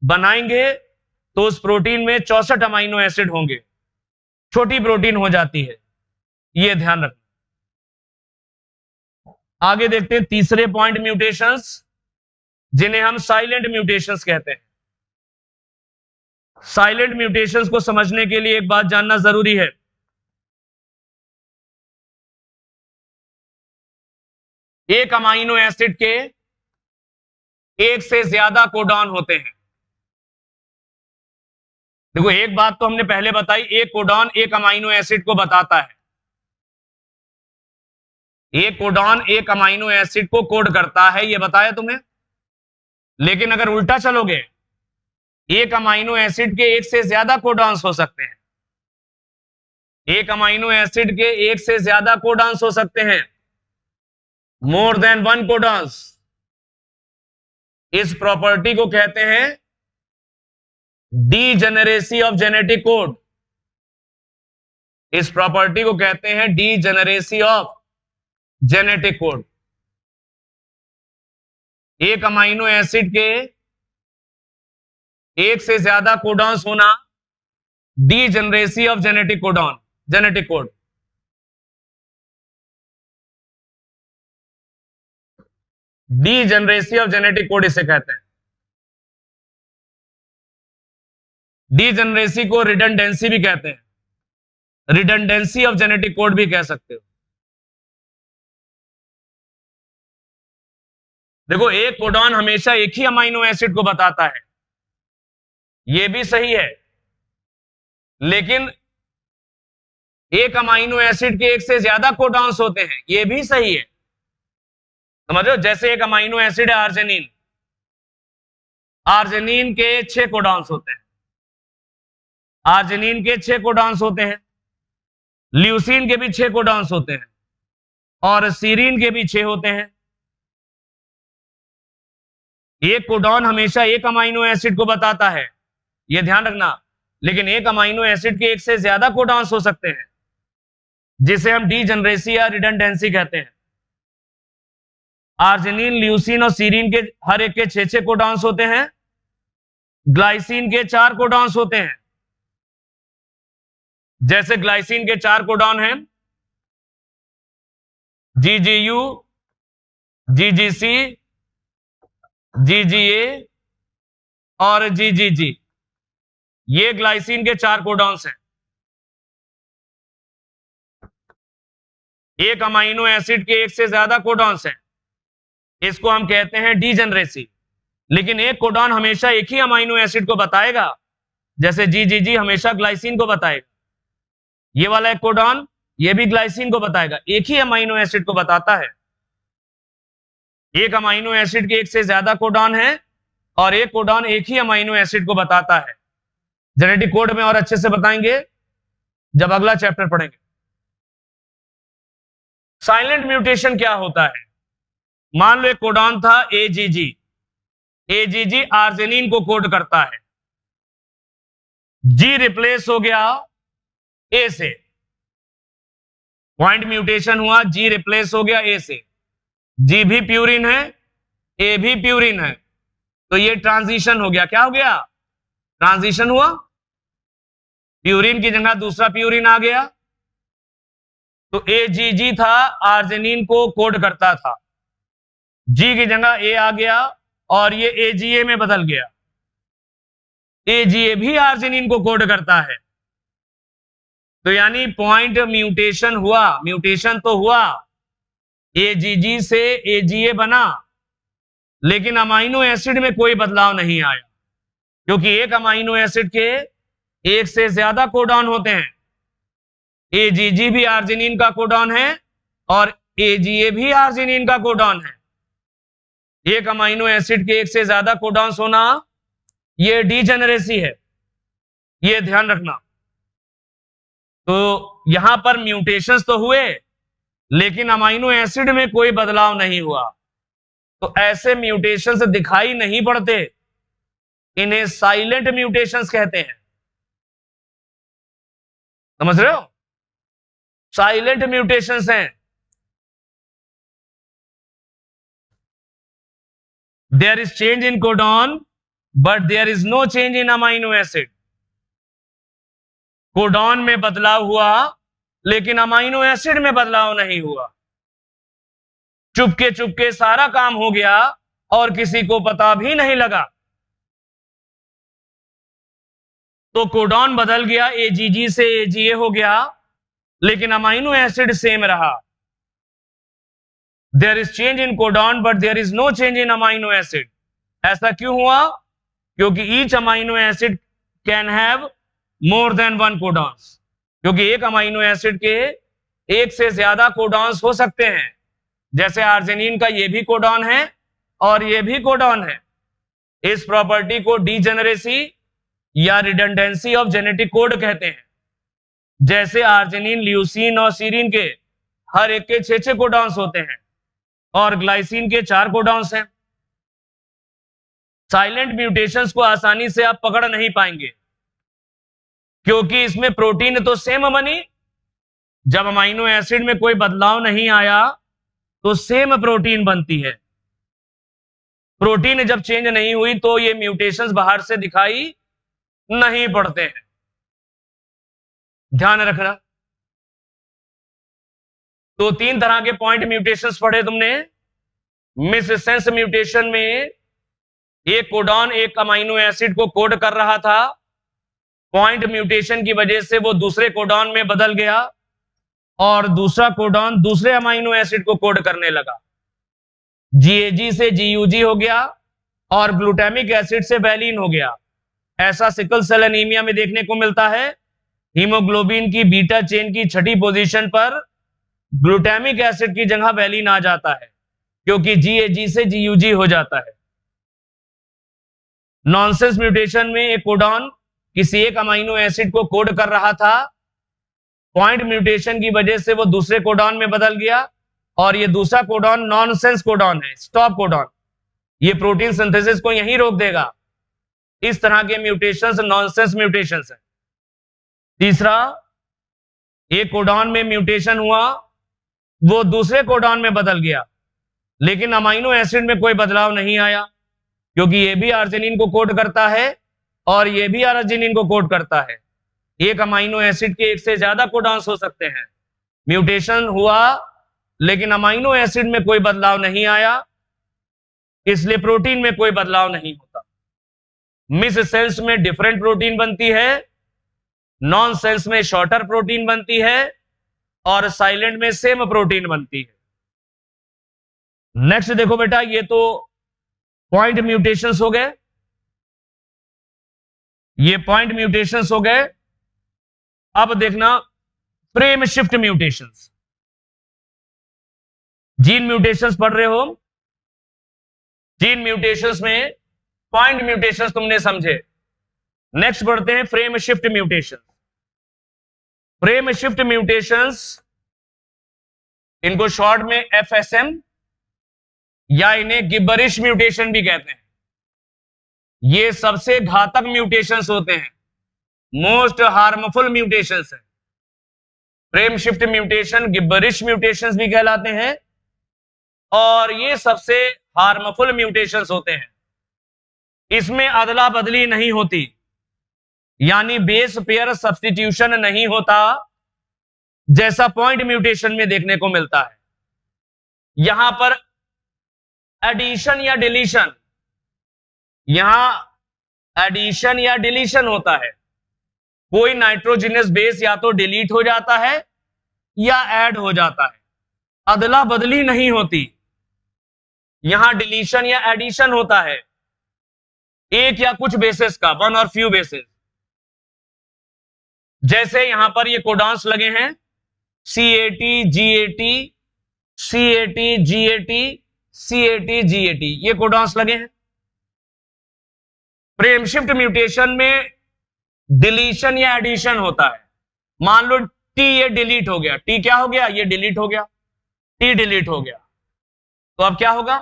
बनाएंगे, तो उस प्रोटीन में 64 अमाइनो एसिड होंगे, छोटी प्रोटीन हो जाती है। यह ध्यान रखना। आगे देखते हैं तीसरे पॉइंट म्यूटेशंस, जिन्हें हम साइलेंट म्यूटेशंस कहते हैं। साइलेंट म्यूटेशंस को समझने के लिए एक बात जानना जरूरी है। एक अमाइनो एसिड के एक से ज्यादा कोडॉन होते हैं। देखो, एक बात तो हमने पहले बताई, एक कोडॉन एक अमाइनो एसिड को बताता है। एक कोडॉन एक अमाइनो एसिड को कोड करता है, यह बताया तुम्हें। लेकिन अगर उल्टा चलोगे, एक अमाइनो एसिड के एक से ज्यादा कोडॉन्स हो सकते हैं। एक अमाइनो एसिड के एक से ज्यादा कोडॉन्स हो सकते हैं, मोर देन 1 कोडॉन्स। इस प्रॉपर्टी को कहते हैं डीजेनेरेसी ऑफ जेनेटिक कोड। इस प्रॉपर्टी को कहते हैं डीजेनेरेसी ऑफ जेनेटिक कोड। एक अमाइनो एसिड के एक से ज्यादा कोडॉन्स होना, degeneracy of genetic codon, genetic code. Degeneracy of genetic code इसे कहते हैं। डीजेनेरेसी को रिडंडेंसी भी कहते हैं, रिडंडेंसी ऑफ जेनेटिक कोड भी कह सकते हो। देखो, एक कोडॉन हमेशा एक ही अमाइनो एसिड को बताता है, ये भी सही है, लेकिन एक अमाइनो एसिड के एक से ज्यादा कोडॉन्स होते हैं, ये भी सही है। समझ रहे हो? जैसे एक अमाइनो एसिड है आर्जिनिन, आर्जिनिन के 6 कोडॉन्स होते हैं, आर्जिनिन के 6 कोडॉन्स होते हैं, ल्यूसीन के भी 6 कोडॉन्स होते हैं, और सीरीन के भी 6 होते हैं। एक कोडॉन हमेशा एक अमाइनो एसिड को बताता है, यह ध्यान रखना, लेकिन एक अमाइनो एसिड के एक से ज्यादा कोडॉन्स हो सकते हैं, जिसे हम डीजनरेसी या रिडंडेंसी कहते हैं। आर्जिनिन, ल्यूसीन और सीरीन के हर एक के 6 कोडॉन्स होते हैं, ग्लाइसिन के 4 कोडॉन्स होते हैं। जैसे ग्लाइसिन के 4 कोडॉन हैं GGU, GGC, GGA और GGG, ये ग्लाइसिन के 4 कोडॉन्स हैं। एक अमाइनो एसिड के एक से ज्यादा कोडॉन्स हैं, इसको हम कहते हैं डीजनरेसी, लेकिन एक कोडॉन हमेशा एक ही अमाइनो एसिड को बताएगा, जैसे GGG हमेशा ग्लाइसिन को बताएगा। ये वाला एक कोडॉन ये भी ग्लाइसिन को बताएगा, एक ही अमाइनो एसिड को बताता है। एक अमाइनो एसिड के एक से ज्यादा कोडॉन है और एक कोडॉन एक ही अमाइनो एसिड को बताता है। जेनेटिक कोड में और अच्छे से बताएंगे जब अगला चैप्टर पढ़ेंगे। साइलेंट म्यूटेशन क्या होता है? मान लो एक कोडॉन था AGG, AGG आर्जिनिन को कोड करता है, G रिप्लेस हो गया A से, पॉइंट म्यूटेशन हुआ, G रिप्लेस हो गया A से, G भी प्यूरिन है, A भी प्यूरिन है, तो ये ट्रांजिशन हो गया। क्या हो गया? ट्रांजिशन हुआ, प्यूरिन की जगह दूसरा प्यूरिन आ गया, तो AGG था आर्जिनिन को कोड करता था, G की जगह A आ गया और ये AGA में बदल गया, AGA भी आर्जिनिन को कोड करता है। तो यानी पॉइंट म्यूटेशन हुआ, म्यूटेशन तो हुआ, AGG से AGA बना, लेकिन अमाइनो एसिड में कोई बदलाव नहीं आया, क्योंकि एक अमाइनो एसिड के एक से ज्यादा कोडॉन होते हैं। AGG भी आर्जिनिन का कोडॉन है और AGA भी आर्जिनिन का कोडॉन है। एक अमाइनो एसिड के एक से ज्यादा कोडॉन्स होना यह डीजेनरेसी है, यह ध्यान रखना। तो यहां पर म्यूटेशंस तो हुए, लेकिन अमाइनो एसिड में कोई बदलाव नहीं हुआ, तो ऐसे म्यूटेशंस दिखाई नहीं पड़ते, इन्हें साइलेंट म्यूटेशंस कहते हैं। समझ रहे हो? साइलेंट म्यूटेशंस हैं। There is change in codon but there is no change in amino acid. Codon में बदलाव हुआ लेकिन अमाइनो एसिड में बदलाव नहीं हुआ, चुपके चुपके सारा काम हो गया और किसी को पता भी नहीं लगा। तो कोडॉन बदल गया, AGG से AGA हो गया, लेकिन अमाइनो एसिड सेम रहा। There is change in codon but there is no change in amino acid. ऐसा क्यों हुआ? क्योंकि each amino acid can have more than one codons, क्योंकि एक अमाइनो एसिड के एक से ज्यादा कोडॉन्स हो सकते हैं। जैसे आर्जिनिन का ये भी कोडॉन है और ये भी कोडॉन है। इस प्रॉपर्टी को डीजेनरेसी या रिडंडेंसी ऑफ जेनेटिक कोड कहते हैं। जैसे आर्जिनिन, ल्यूसीन और सीरीन के हर एक के 6 कोडॉन्स होते हैं और ग्लाइसिन के 4 कोडॉन्स हैं। साइलेंट म्यूटेशंस को आसानी से आप पकड़ नहीं पाएंगे, क्योंकि इसमें प्रोटीन तो सेम बनी, जब अमाइनो एसिड में कोई बदलाव नहीं आया तो सेम प्रोटीन बनती है। प्रोटीन जब चेंज नहीं हुई तो ये म्यूटेशंस बाहर से दिखाई नहीं पड़ते हैं, ध्यान रखना। तो 3 तरह के पॉइंट म्यूटेशंस पढ़े तुमने। मिससेंस म्यूटेशन में एक कोडॉन एक अमाइनो एसिड को कोड कर रहा था, पॉइंट म्यूटेशन की वजह से वो दूसरे कोडॉन में बदल गया और दूसरा कोडॉन दूसरे अमाइनो एसिड को कोड करने लगा। GAG से GUG हो गया और ग्लूटामिक एसिड से वैलिन हो गया। ऐसा सिकल सेल एनीमिया में देखने को मिलता है। हीमोग्लोबिन की बीटा चेन की छठी पोजीशन पर ग्लूटामिक एसिड की जगह वैलिन आ जाता है, क्योंकि GAG से GUG हो जाता है। नॉनसेंस म्यूटेशन में एक कोडॉन किसी एक अमाइनो एसिड को कोड कर रहा था, पॉइंट म्यूटेशन की वजह से वो दूसरे कोडॉन में बदल गया, और ये दूसरा कोडॉन नॉनसेंस कोडॉन है, स्टॉप कोडॉन। ये प्रोटीन सिंथेसिस को यहीं रोक देगा। इस तरह के म्यूटेशंस नॉनसेंस म्यूटेशंस हैं। तीसरा, एक कोडॉन में म्यूटेशन हुआ, वो दूसरे कोडॉन में बदल गया, लेकिन अमाइनो एसिड में कोई बदलाव नहीं आया, क्योंकि ये भी अर्जिनिन को कोड करता है और ये भी अर्जिनिन को कोड करता है। एक अमाइनो एसिड के एक से ज्यादा कोडॉन्स हो सकते हैं। म्यूटेशन हुआ लेकिन अमाइनो एसिड में कोई बदलाव नहीं आया, इसलिए प्रोटीन में कोई बदलाव नहीं होता। मिस सेल्स में डिफरेंट प्रोटीन बनती है, नॉन सेल्स में शॉर्टर प्रोटीन बनती है, और साइलेंट में सेम प्रोटीन बनती है। नेक्स्ट देखो बेटा, ये तो पॉइंट म्यूटेशंस हो गए, ये पॉइंट म्यूटेशंस हो गए। अब देखना frame shift mutations. Gene mutations पढ़ रहे हो, जीन म्यूटेशंस में पॉइंट म्यूटेशंस तुमने समझे। नेक्स्ट बढ़ते हैं frame shift mutations. Frame shift mutations, इनको शॉर्ट में FSM या इन्हें गिब्बरिश म्यूटेशन भी कहते हैं। ये सबसे घातक म्यूटेशंस होते हैं, मोस्ट हार्मफुल म्यूटेशंस है। फ्रेम शिफ्ट म्यूटेशन गिब्बरिश म्यूटेशंस भी कहलाते हैं, और ये सबसे हार्मफुल म्यूटेशंस होते हैं। इसमें अदला बदली नहीं होती, यानी बेस पेयर सब्स्टिट्यूशन नहीं होता, जैसा पॉइंट म्यूटेशन में देखने को मिलता है। यहां पर एडिशन या डिलीशन, यहां एडिशन या डिलीशन होता है। कोई नाइट्रोजनस बेस या तो डिलीट हो जाता है या ऐड हो जाता है, अदला बदली नहीं होती। यहां डिलीशन या एडिशन होता है, एक या कुछ बेसिस का, वन और फ्यू बेसिस। जैसे यहां पर ये कोडॉन्स लगे हैं, CAT GAT CAT GAT CAT GAT, ये कोडॉन्स लगे हैं। फ्रेम शिफ्ट म्यूटेशन में डिलीशन या एडिशन होता है। मान लो T ये डिलीट हो गया, T क्या हो गया, ये डिलीट हो गया, T डिलीट हो गया, तो अब क्या होगा,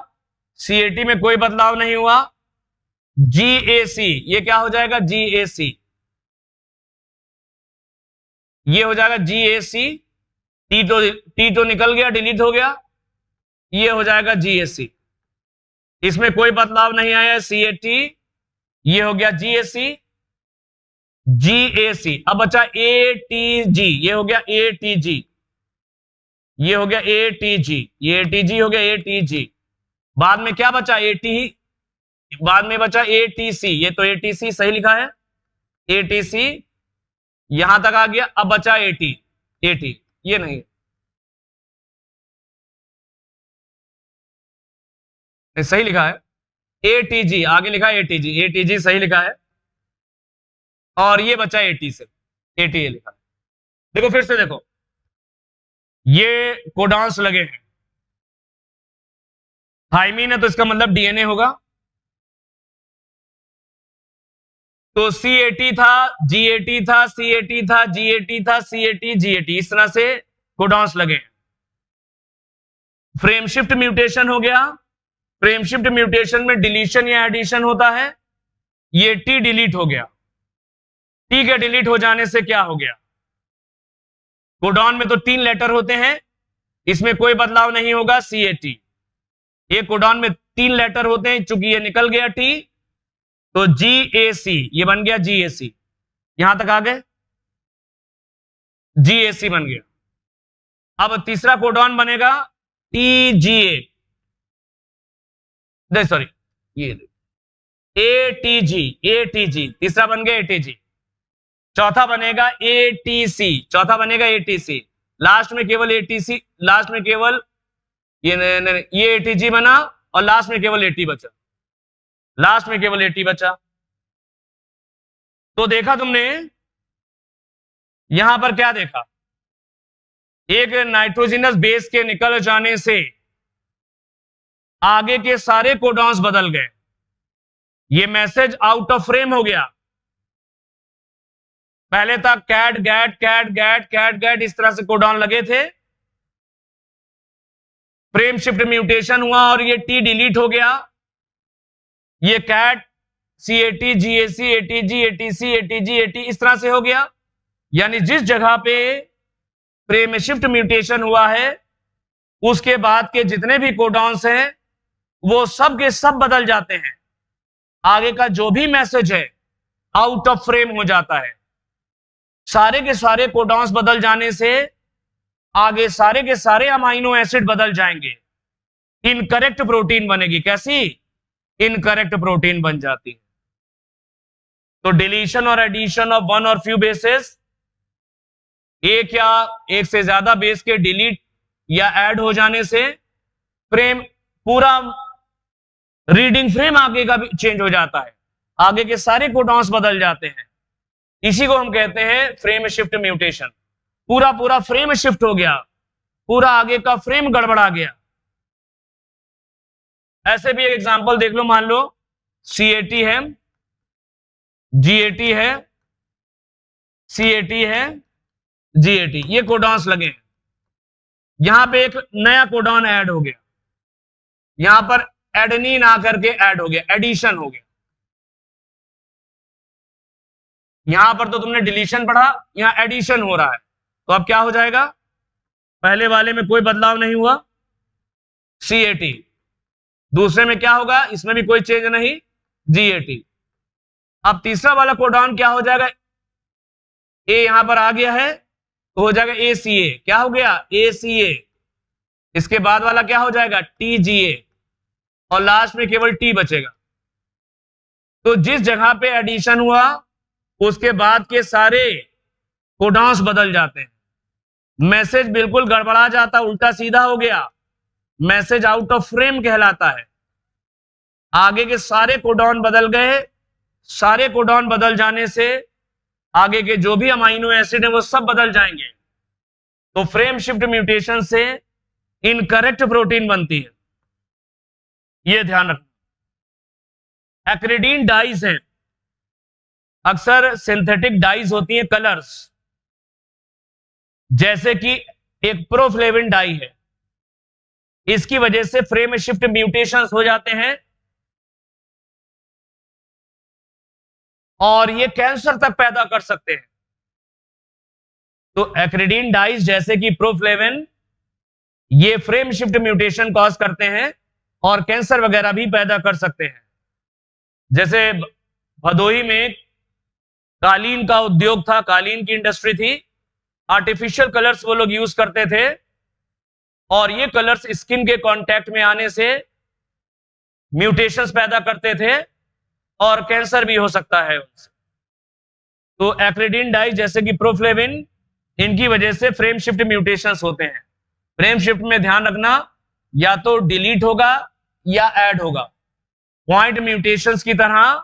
CAT में कोई बदलाव नहीं हुआ, GAC ये क्या हो जाएगा, GAC, ये हो जाएगा GAC। T तो निकल गया, डिलीट हो गया, ये हो जाएगा GAC। इसमें कोई बदलाव नहीं आया, CAT, ये हो गया GAC, GAC। अब बचा ATG, ये हो गया ATG, ये हो गया ATG, ये ATG हो गया ATG। बाद में क्या बचा, बाद में बचा ATC, ये तो ATC सही लिखा है, ATC यहां तक आ गया। अब बचा AT, ये नहीं, सही लिखा है ATG, आगे लिखा है ATG सही लिखा है, और ये बचा AT से, AT ये लिखा है। देखो फिर से देखो, ये कोडॉन्स लगे हैं, थाइमीन है तो इसका मतलब DNA होगा, तो CAT था, GAT था, CAT था, GAT था, CAT GAT, इस तरह से कोडॉन्स लगे हैं। फ्रेम शिफ्ट म्यूटेशन हो गया। फ्रेम शिफ्ट म्यूटेशन में डिलीशन या एडिशन होता है, ये T डिलीट हो गया। T के डिलीट हो जाने से क्या हो गया, कोडॉन में तो 3 लेटर होते हैं, इसमें कोई बदलाव नहीं होगा, CAT। एक कोडॉन में 3 लेटर होते हैं, चूंकि ये निकल गया T, तो GAC ये बन गया GAC, यहां तक आ गए, GAC बन गया। अब तीसरा कोडॉन बनेगा TGA, सॉरी ये ATG, तीसरा बन गया ATG। चौथा बनेगा ATC, चौथा बनेगा ATC, लास्ट में केवल ATC, लास्ट में केवल ये ATG बना, और लास्ट में केवल AT बचा, लास्ट में केवल AT बचा। तो देखा तुमने यहां पर क्या देखा, एक नाइट्रोजनस बेस के निकल जाने से आगे के सारे कोडॉन्स बदल गए, ये मैसेज आउट ऑफ फ्रेम हो गया। पहले तक CAT GAT CAT GAT CAT GAT इस तरह से कोडॉन लगे थे, फ्रेम शिफ्ट म्यूटेशन हुआ और ये टी डिलीट हो गया, ये cat CAT GAC ATG ATC ATG AT इस तरह से हो गया। यानी जिस जगह पे फ्रेम शिफ्ट म्यूटेशन हुआ है उसके बाद के जितने भी कोडॉन्स हैं वो सब के सब बदल जाते हैं, आगे का जो भी मैसेज है आउट ऑफ फ्रेम हो जाता है। सारे के सारे कोडॉन्स बदल जाने से आगे सारे के सारे अमाइनो एसिड बदल जाएंगे, इनकरेक्ट प्रोटीन बनेगी। कैसी? इनकरेक्ट प्रोटीन बन जाती है। तो डिलीशन और एडिशन ऑफ वन और फ्यू बेसेस, एक या एक से ज्यादा बेस के डिलीट या ऐड हो जाने से फ्रेम पूरा रीडिंग फ्रेम आगे का भी चेंज हो जाता है, आगे के सारे कोडॉन्स बदल जाते हैं। इसी को हम कहते हैं फ्रेम शिफ्ट म्यूटेशन। पूरा पूरा फ्रेम शिफ्ट हो गया, पूरा आगे का फ्रेम गड़बड़ा गया। ऐसे भी एक एग्जांपल देख लो, मान लो CAT है, GAT है, CAT है, GAT, ये कोडॉन्स लगे हैं। यहां पे एक नया कोडॉन ऐड हो गया, यहां पर एडेनिन आकर के ऐड हो गया, एडिशन हो गया। यहां पर तो तुमने डिलीशन पढ़ा, यहां एडिशन हो रहा है, तो अब क्या हो जाएगा? पहले वाले में कोई बदलाव नहीं हुआ CAT, दूसरे में क्या होगा? इसमें भी कोई चेंज नहीं GAT। अब तीसरा वाला कोडॉन क्या हो जाएगा? A यहां पर आ गया है तो हो जाएगा ACA। क्या हो गया? ACA। इसके बाद वाला क्या हो जाएगा? TGA, और लास्ट में केवल T बचेगा। तो जिस जगह पे एडिशन हुआ उसके बाद के सारे कोडॉन्स बदल जाते हैं, मैसेज बिल्कुल गड़बड़ा जाता, उल्टा सीधा हो गया, मैसेज आउट ऑफ फ्रेम कहलाता है। आगे के सारे कोडॉन बदल गए, सारे कोडॉन बदल जाने से आगे के जो भी अमाइनो एसिड है वो सब बदल जाएंगे। तो फ्रेम शिफ्ट म्यूटेशन से इनकरेक्ट प्रोटीन बनती है, ये ध्यान रखना। एक्रिडीन डाइज हैं, अक्सर सिंथेटिक डाइज होती हैं कलर्स, जैसे कि एक प्रोफ्लेविन डाई है, इसकी वजह से फ्रेम शिफ्ट म्यूटेशंस हो जाते हैं और ये कैंसर तक पैदा कर सकते हैं। तो एक्रिडीन डाइज जैसे कि प्रोफ्लेविन, ये फ्रेम शिफ्ट म्यूटेशन कॉज करते हैं और कैंसर वगैरह भी पैदा कर सकते हैं। जैसे भदोही में कालीन का उद्योग था, कालीन की इंडस्ट्री थी, आर्टिफिशियल कलर्स वो लोग यूज करते थे और ये कलर्स स्किन के कांटेक्ट में आने से म्यूटेशंस पैदा करते थे और कैंसर भी हो सकता है उनसे। तो एक्रिडीन डाई जैसे कि प्रोफ्लेविन, इनकी वजह से फ्रेम शिफ्ट म्यूटेशंस होते हैं। फ्रेम शिफ्ट में ध्यान रखना, या तो डिलीट होगा या ऐड होगा, पॉइंट म्यूटेशंस की तरह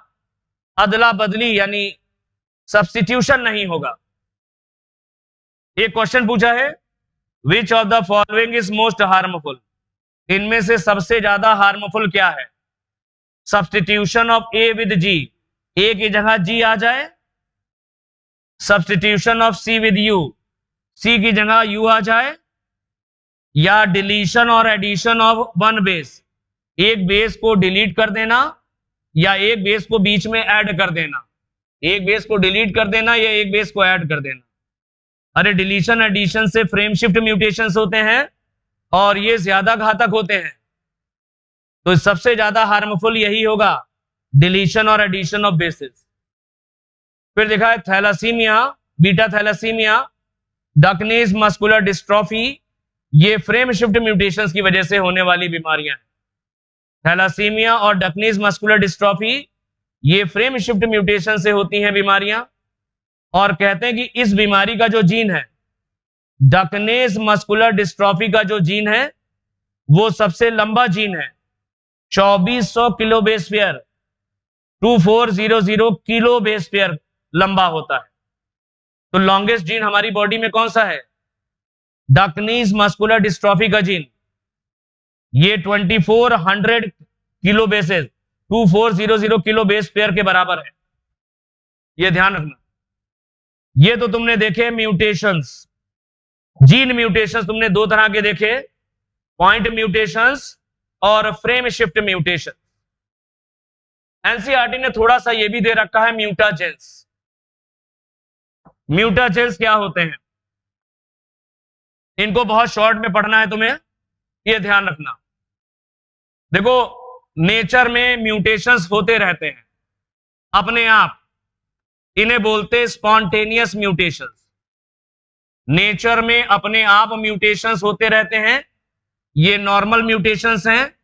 अदला बदली यानी सब्स्टिट्यूशन नहीं होगा। एक क्वेश्चन पूछा है, which of the following is most harmful, इनमें से सबसे ज्यादा हार्मफुल क्या है? Substitution of A with G, A की जगह G आ जाए, substitution of C with U, C की जगह U आ जाए, या डिलीशन और एडिशन ऑफ वन बेस, एक बेस को डिलीट कर देना या एक बेस को बीच में ऐड कर देना, एक बेस को डिलीट कर देना या एक बेस को ऐड कर देना। अरे डिलीशन एडिशन से फ्रेम शिफ्ट म्यूटेशंस होते हैं और ये ज्यादा घातक होते हैं, तो सबसे ज्यादा हार्मफुल यही होगा, डिलीशन और एडिशन ऑफ बेसिस। फिर देखा है thalassemia, beta thalassemia, Duchenne muscular dystrophy, ये फ्रेम शिफ्ट म्यूटेशंस की वजह से होने वाली बीमारियां हैं। थैलासीमिया और डकनेस मस्कुलर डिस्ट्रॉफी ये फ्रेम शिफ्ट म्यूटेशन से होती हैं बीमारियां, और कहते हैं कि इस बीमारी का जो जीन है, डकनेस मस्कुलर डिस्ट्रॉफी का जो जीन है वो सबसे लंबा जीन है, 2400 kilo base pair, 2400 kilo base pair लंबा होता है। तो लॉन्गेस्ट जीन हमारी बॉडी में कौन सा है? डकनीज मस्कुलर डिस्ट्रॉफी का जीन। ये 2400 kilo bases 2400 kilo base pair के बराबर है, ये ध्यान रखना। ये तो तुमने देखे म्यूटेशंस, जीन म्यूटेशंस तुमने दो तरह के देखे, पॉइंट म्यूटेशंस और फ्रेम शिफ्ट म्यूटेशन। एनसीईआरटी ने थोड़ा सा ये भी दे रखा है म्यूटाजेंस। म्यूटाजेंस क्या होते हैं, इनको बहुत शॉर्ट में पढ़ना है तुम्हें, ये ध्यान रखना। देखो नेचर में म्यूटेशंस होते रहते हैं अपने आप, इन्हें बोलते स्पॉन्टेनियस म्यूटेशंस। नेचर में अपने आप म्यूटेशंस होते रहते हैं, ये नॉर्मल म्यूटेशंस हैं,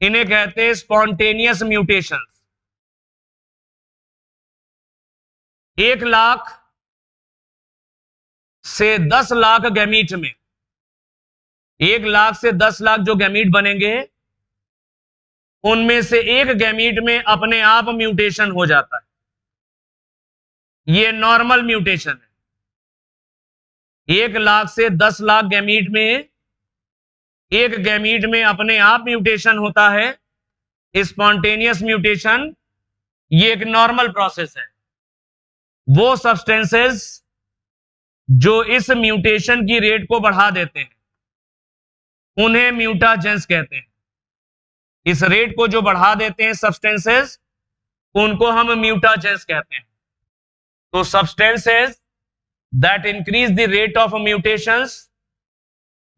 इन्हें कहते हैं स्पॉन्टेनियस म्यूटेशंस। 1 लाख से 10 लाख गैमीट में, 1 लाख से 10 लाख जो गैमीट बनेंगे उनमें से एक गैमीट में अपने आप म्यूटेशन हो जाता है, ये नॉर्मल म्यूटेशन है। 1 लाख से 10 लाख गैमीट में एक गैमीट में अपने आप म्यूटेशन होता है, स्पॉन्टेनियस म्यूटेशन, ये एक नॉर्मल प्रोसेस है। वो सब्सटेंसेस जो इस म्यूटेशन की रेट को बढ़ा देते हैं उन्हें म्यूटाजेंस कहते हैं। इस रेट को जो बढ़ा देते हैं सब्सटेंसेस, उनको हम म्यूटाजेंस कहते हैं। तो substances that increase the rate of mutations,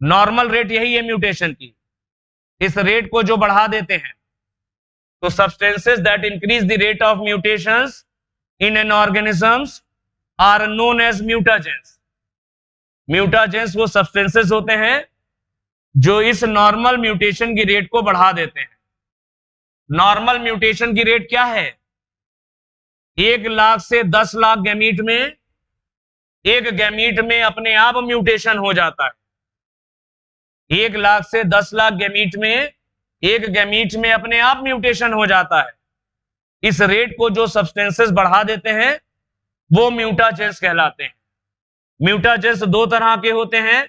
normal rate यही है म्यूटेशन की, इस रेट को जो बढ़ा देते हैं, तो substances that increase the rate of mutations in an organisms are known as mutagens. Mutagens वो सब्सटेंसेस होते हैं जो इस नॉर्मल म्यूटेशन की रेट को बढ़ा देते हैं। नॉर्मल म्यूटेशन की रेट क्या है? 1 लाख से 10 लाख गैमीट में एक गैमीट में अपने आप म्यूटेशन हो जाता है। 1 लाख से 10 लाख गैमीट में एक गैमीट में अपने आप म्यूटेशन हो जाता है। इस रेट को जो सब्सटेंसेस बढ़ा देते हैं वो म्यूटाजेंस कहलाते हैं। म्यूटाजेंस दो तरह के होते हैं,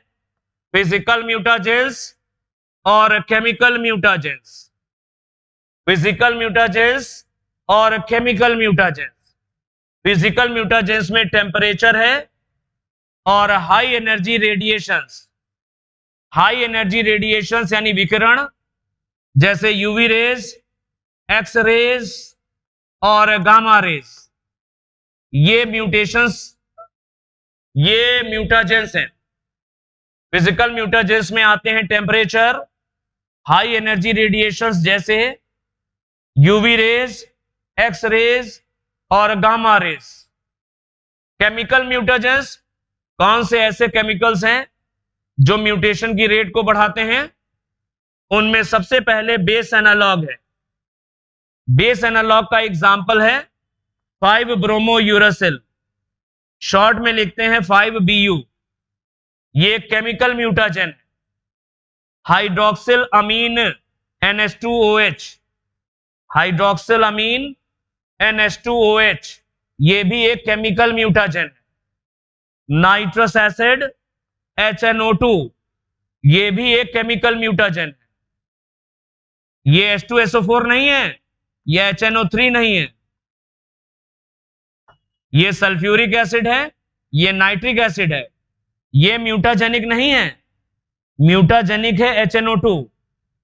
फिजिकल म्यूटाजेंस और केमिकल म्यूटाजेंस। फिजिकल म्यूटाजेंस और केमिकल म्यूटाजेंस। फिजिकल म्यूटाजेंस में टेम्परेचर है और high energy radiations. High energy radiations यानी विकिरण, जैसे यूवी रेज, एक्स रेज और गामा रेज, ये म्यूटेशंस, ये म्यूटाजेंस हैं। फिजिकल म्यूटाजेंस में आते हैं टेम्परेचर, हाई एनर्जी रेडिएशंस जैसे यूवी रेज, एक्स रेज और गामा रेज। केमिकल म्यूटाजेंस कौन से ऐसे केमिकल्स हैं जो म्यूटेशन की रेट को बढ़ाते हैं? उनमें सबसे पहले बेस एनालॉग है। बेस एनालॉग का एग्जांपल है 5 ब्रोमो यूरासिल, शॉर्ट में लिखते हैं 5BU। ये केमिकल म्यूटाजेन है। हाइड्रोक्सिल अमीन NH2OH, हाइड्रोक्सिल अमीन NH2OH, ये भी एक केमिकल म्यूटाजेन है। नाइट्रस एसिड HNO2, ये भी एक केमिकल म्यूटाजेन है। ये H2SO4 नहीं है, ये HNO3 नहीं है, ये सल्फ्यूरिक एसिड है, ये नाइट्रिक एसिड है, ये म्यूटाजेनिक नहीं है, म्यूटाजेनिक है HNO2,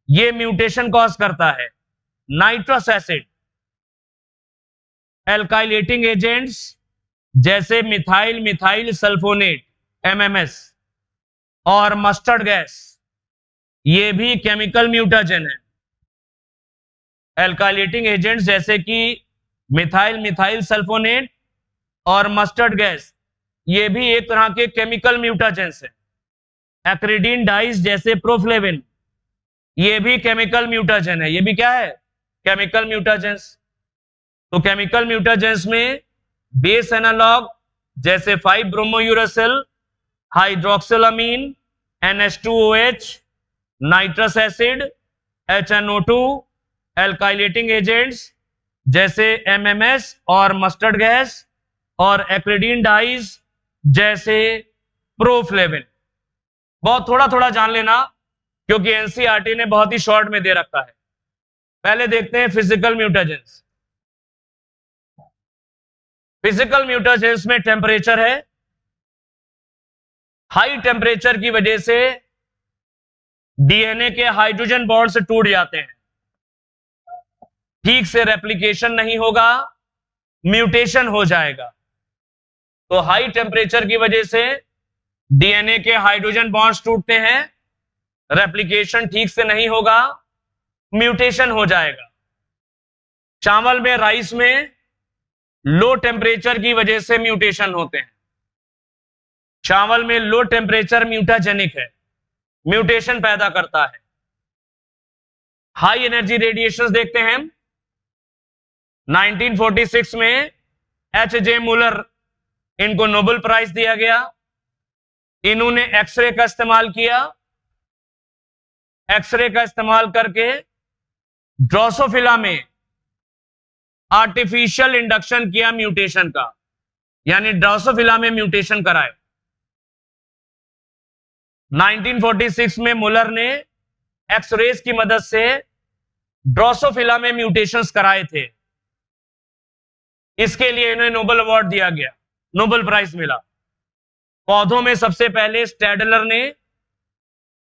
ये म्यूटेशन कॉज करता है। नाइट्रस एसिड, एल्काइलेटिंग एजेंट्स जैसे मिथाइल मिथाइल सल्फोनेट MMS और मस्टर्ड गैस, ये भी केमिकल म्यूटाजेन है। एल्काइलेटिंग एजेंट्स जैसे कि मिथाइल मिथाइल सल्फोनेट और मस्टर्ड गैस, ये भी एक तरह के केमिकल म्यूटाजेंस है। एक्रिडीन डाइज जैसे प्रोफ्लेविन, ये भी केमिकल म्यूटाजेन है। ये भी क्या है? Chemical mutagens. तो केमिकल म्यूटाजेंस में बेस एनालॉग जैसे 5 ब्रोमो यूरासिल, हाइड्रोक्सिल अमीन NH2OH, nitrous acid HNO2, alkylating agents जैसे MMS और मस्टर्ड गैस, और एक्रिडीन डाइज जैसे प्रोफ्लेविन। बहुत थोड़ा थोड़ा जान लेना क्योंकि एनसीईआरटी ने बहुत ही शॉर्ट में दे रखा है। पहले देखते हैं फिजिकल म्यूटेजेंस। फिजिकल म्यूटेजेंस में टेम्परेचर है, हाई टेम्परेचर की वजह से डीएनए के हाइड्रोजन बॉन्ड्स टूट जाते हैं, ठीक से रेप्लिकेशन नहीं होगा, म्यूटेशन हो जाएगा। तो हाई टेम्परेचर की वजह से डीएनए के हाइड्रोजन बॉन्ड्स टूटते हैं, रेप्लिकेशन ठीक से नहीं होगा, म्यूटेशन हो जाएगा। चावल में, राइस में लो टेम्परेचर की वजह से म्यूटेशन होते हैं। चावल में लो टेम्परेचर म्यूटाजेनिक है, म्यूटेशन पैदा करता है। हाई एनर्जी रेडिएशंस देखते हैं। 1946 में H.J. मुलर, इनको नोबेल प्राइज दिया गया। इन्होंने एक्सरे का इस्तेमाल किया। एक्सरे का इस्तेमाल करके ड्रोसोफिला में आर्टिफिशियल इंडक्शन किया म्यूटेशन का, यानी ड्रोसोफिला में म्यूटेशन कराए। 1946 में मुलर ने एक्सरेज की मदद से ड्रोसोफिला में म्यूटेशंस कराए थे। इसके लिए इन्हें नोबेल अवार्ड दिया गया, नोबेल प्राइज मिला। पौधों में सबसे पहले स्टैडलर ने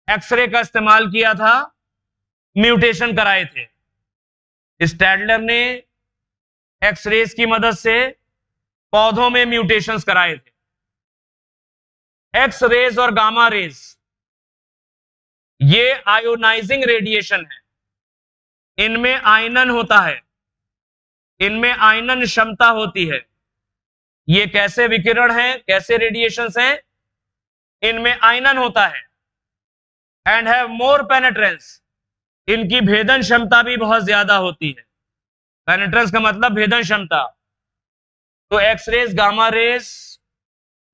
एक्सरे का इस्तेमाल किया था, म्यूटेशन कराए थे। स्टैडलर ने एक्सरेज की मदद से पौधों में म्यूटेशंस कराए थे। एक्स रेज और गामा रेज ये आयोनाइजिंग रेडिएशन है, इनमें आयनन होता है, इनमें आयनन क्षमता होती है। ये कैसे विकिरण है, कैसे रेडिएशंस हैं? इनमें आयनन होता है। एंड हैव मोर पेनेट्रेंस, इनकी भेदन क्षमता भी बहुत ज्यादा होती है। पेनेट्रेंस का मतलब भेदन क्षमता। तो एक्स रेज, गामा रेज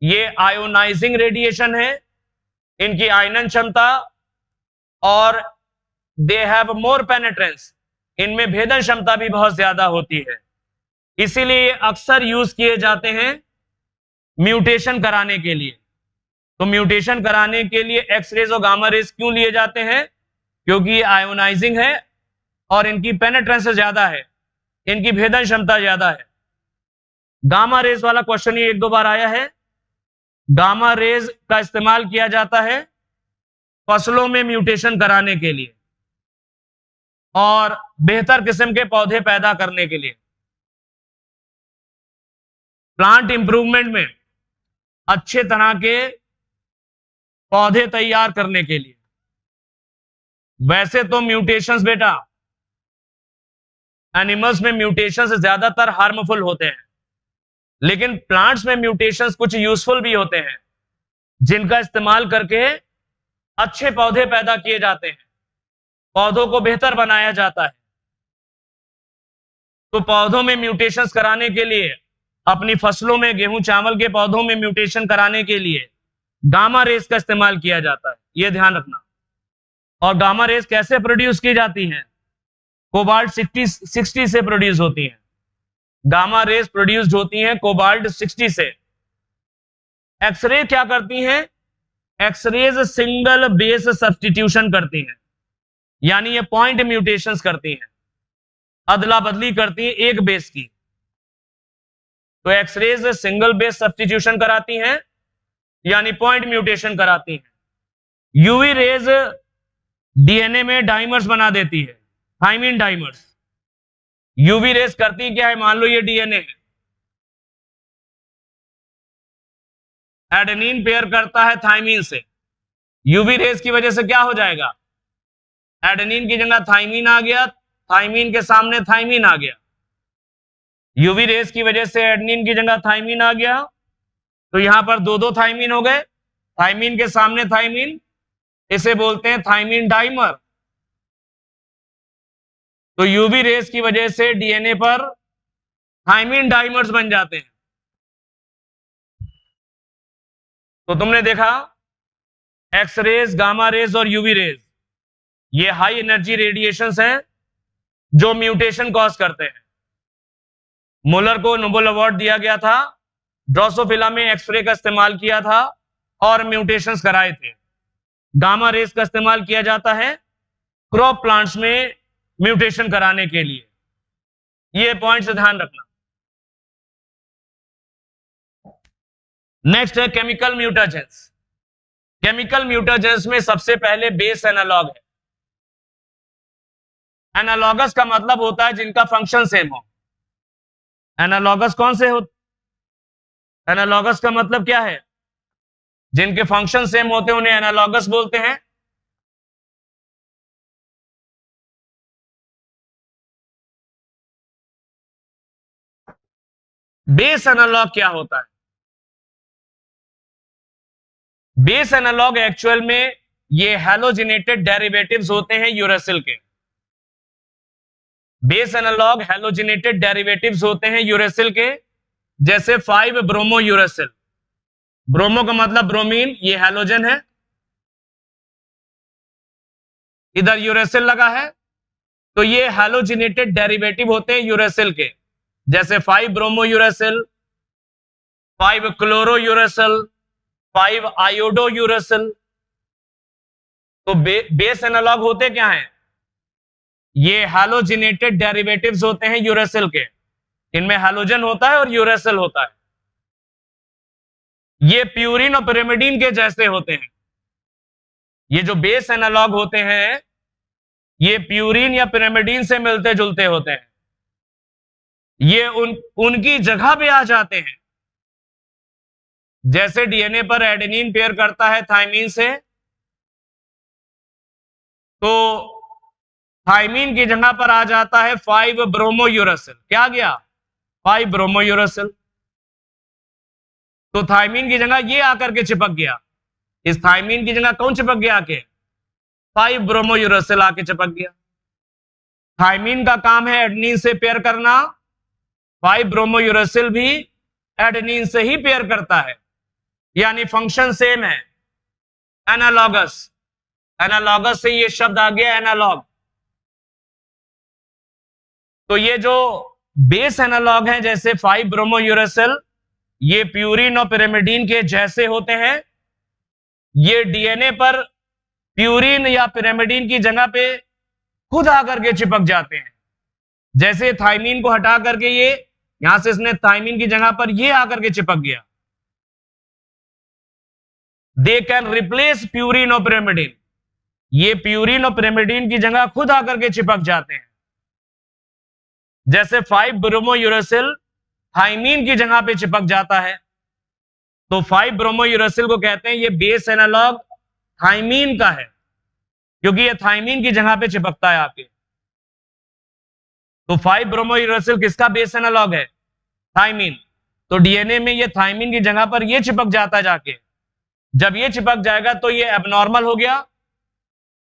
ये आयोनाइजिंग रेडिएशन है, इनकी आयनन क्षमता, और दे हैव मोर पेनेट्रेंस, इनमें भेदन क्षमता भी बहुत ज्यादा होती है। इसीलिए अक्सर यूज किए जाते हैं म्यूटेशन कराने के लिए। तो म्यूटेशन कराने के लिए एक्स रेज और गामा रेज क्यों लिए जाते हैं? क्योंकि ये आयोनाइजिंग है और इनकी पेनेट्रेंस ज्यादा है, इनकी भेदन क्षमता ज्यादा है। गामा रेज वाला क्वेश्चन ये एक दो बार आया है। गामा रेज का इस्तेमाल किया जाता है फसलों में म्यूटेशन कराने के लिए और बेहतर किस्म के पौधे पैदा करने के लिए, प्लांट इंप्रूवमेंट में अच्छे तरह के पौधे तैयार करने के लिए। वैसे तो म्यूटेशंस बेटा, एनिमल्स में म्यूटेशंस ज्यादातर हार्मफुल होते हैं, लेकिन प्लांट्स में म्यूटेशंस कुछ यूजफुल भी होते हैं, जिनका इस्तेमाल करके अच्छे पौधे पैदा किए जाते हैं, पौधों को बेहतर बनाया जाता है। तो पौधों में म्यूटेशंस कराने के लिए, अपनी फसलों में, गेहूं चावल के पौधों में म्यूटेशन कराने के लिए गामा रेज का इस्तेमाल किया जाता है, यह ध्यान रखना। और गामा रेज कैसे प्रोड्यूस की जाती हैं? कोबाल्ट 60 से प्रोड्यूस होती हैं। गामा रेज प्रोड्यूस्ड होती हैं कोबाल्ट 60 से। एक्सरे क्या करती हैं? एक्सरेज सिंगल बेस सब्स्टिट्यूशन करती हैं, यानी ये पॉइंट म्यूटेशंस करती हैं, अदला बदली करती हैं एक बेस की। तो एक्सरेज सिंगल बेस सब्स्टिट्यूशन कराती हैं, यानी पॉइंट म्यूटेशन कराती हैं। यूवी रेज डीएनए में डाइमर्स बना देती है, थाइमिन डाइमर्स। यूवी रेज करती क्या है? मान लो ये डीएनए है, एडेनिन पेयर करता है थाइमिन से। यूवी रेज की वजह से क्या हो जाएगा? एडेनिन की जगह थाइमिन आ गया, थाइमिन के सामने थाइमिन आ गया। यूवी रेज की वजह से एडेनिन की जगह थाइमिन आ गया, तो यहां पर दो दो थाइमिन हो गए, थाइमिन के सामने थाइमिन, इसे बोलते हैं थाइमिन डाइमर। तो यूवी रेज की वजह से डीएनए पर थाइमिन डाइमर्स बन जाते हैं। तो तुमने देखा एक्स रेज, गामा रेज और यूवी रेज, ये हाई एनर्जी रेडिएशंस हैं जो म्यूटेशन कॉज करते हैं। मुलर को नोबेल अवार्ड दिया गया था ड्रोसोफिला में एक्सरे का इस्तेमाल किया था और म्यूटेशंस कराए थे। गामा रेस का इस्तेमाल किया जाता है क्रॉप प्लांट्स में म्यूटेशन कराने के लिए। ये पॉइंट से ध्यान रखना। नेक्स्ट है केमिकल म्यूटाजेंस। केमिकल म्यूटाजेंस में सबसे पहले बेस एनालॉग है। एनालॉगस का मतलब होता है जिनका फंक्शन सेम हो। एनालॉगस कौन से हो? एनालॉगस का मतलब क्या है? जिनके फंक्शन सेम होते हैं उन्हें एनालॉगस बोलते हैं। बेस एनालॉग क्या होता है? बेस एनालॉग एक्चुअल में ये हैलोजिनेटेड डेरिवेटिव्स होते हैं यूरेसिल के। बेस एनालॉग हैलोजिनेटेड डेरिवेटिव्स होते हैं यूरेसिल के, जैसे 5 ब्रोमो यूरेसिल। ब्रोमो का मतलब ब्रोमीन, ये हैलोजन है, इधर यूरेसिल लगा है, तो ये हैलोजिनेटेड डेरिवेटिव होते हैं यूरेसिल के, जैसे 5 bromo uracil, 5 chloro uracil, 5 iodo uracil. तो बेस एनालॉग होते क्या हैं? ये हैलोजिनेटेड डेरिवेटिव्स होते हैं यूरेसिल के। इनमें हैलोजन होता है और यूरेसिल होता है। ये प्यूरिन और पिरिमिडीन के जैसे होते हैं। ये जो बेस एनालॉग होते हैं ये प्यूरिन या पिरिमिडीन से मिलते जुलते होते हैं। ये उनकी जगह पे आ जाते हैं। जैसे डीएनए पर एडेनिन पेयर करता है थाइमीन से, तो थाइमीन की जगह पर आ जाता है 5 ब्रोमो यूरेसिल। क्या गया? 5 ब्रोमो यूरेसिल। तो थाइमीन की जगह ये आकर के चिपक गया। इस थाइमीन की जगह कौन चिपक गया? आके 5 ब्रोमो यूरेसिल आके चिपक गया। थाइमीन का काम है एडेनिन से पेयर करना, 5 ब्रोमो यूरेसिल भी एडेनिन से ही पेयर करता है, यानी फंक्शन सेम है। एनालॉगस, एनालॉगस से ये शब्द आ गया एनालॉग। तो ये जो बेस एनालॉग है जैसे 5 ब्रोमो यूरेसिल, ये प्यूरिन और पिरिमिडीन के जैसे होते हैं। ये डीएनए पर प्यूरिन या पिरिमिडीन की जगह पे खुद आकर के चिपक जाते हैं। जैसे थाइमीन को हटा करके ये यहां से इसने थाइमीन की जगह पर ये आकर के चिपक गया। दे कैन रिप्लेस प्यूरिन और पिरिमिडीन। ये प्यूरिन और पिरिमिडीन की जगह खुद आकर के चिपक जाते हैं। जैसे 5 ब्रोमो यूरेसिल थाइमीन की जगह पे चिपक जाता है, तो 5 ब्रोमो यूरेसिल को कहते हैं ये बेस एनालॉग थाइमीन का है, क्योंकि ये थाइमीन की जगह पे चिपकता है आपके। तो 5 ब्रोमो यूरेसिल किसका बेस एनालॉग है? थाइमीन। तो डीएनए में ये थाइमीन की जगह पर ये चिपक जाता है जाके। जब ये चिपक जाएगा तो ये एबनॉर्मल हो गया।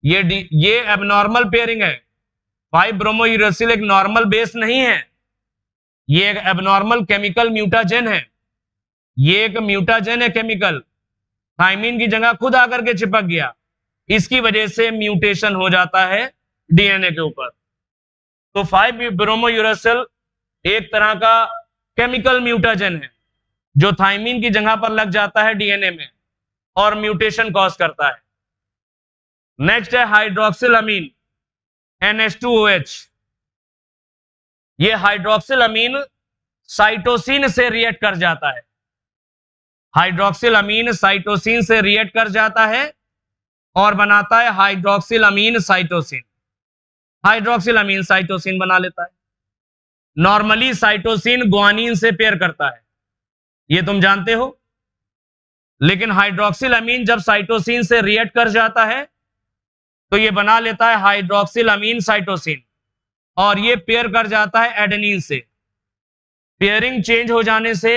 ये एबनॉर्मल पेयरिंग है। 5 ब्रोमो यूरेसिल एक नॉर्मल बेस नहीं है, ये एक एबनॉर्मल केमिकल म्यूटाजेन है। ये एक म्यूटाजेन है केमिकल। थाइमीन की जगह खुद आकर के चिपक गया, इसकी वजह से म्यूटेशन हो जाता है डीएनए के ऊपर। तो 5 ब्रोमो यूरेसिल एक तरह का केमिकल म्यूटाजेन है जो थाइमीन की जगह पर लग जाता है डीएनए में और म्यूटेशन कॉज करता है। नेक्स्ट है हाइड्रोक्सिल अमीन, NH2OH। ये हाइड्रोक्सिल अमीन साइटोसिन से रिएक्ट कर जाता है। हाइड्रोक्सिल अमीन साइटोसिन से रिएक्ट कर जाता है और बनाता है हाइड्रोक्सिल अमीन साइटोसिन। हाइड्रोक्सिल अमीन साइटोसिन बना लेता है। नॉर्मली साइटोसिन ग्वानिन से पेयर करता है, ये तुम जानते हो। लेकिन हाइड्रोक्सिल अमीन जब साइटोसिन से रिएक्ट कर जाता है तो ये बना लेता है हाइड्रोक्सिल अमीन साइटोसिन, और ये पेयर कर जाता है एडेनिन से। पेयरिंग चेंज हो जाने से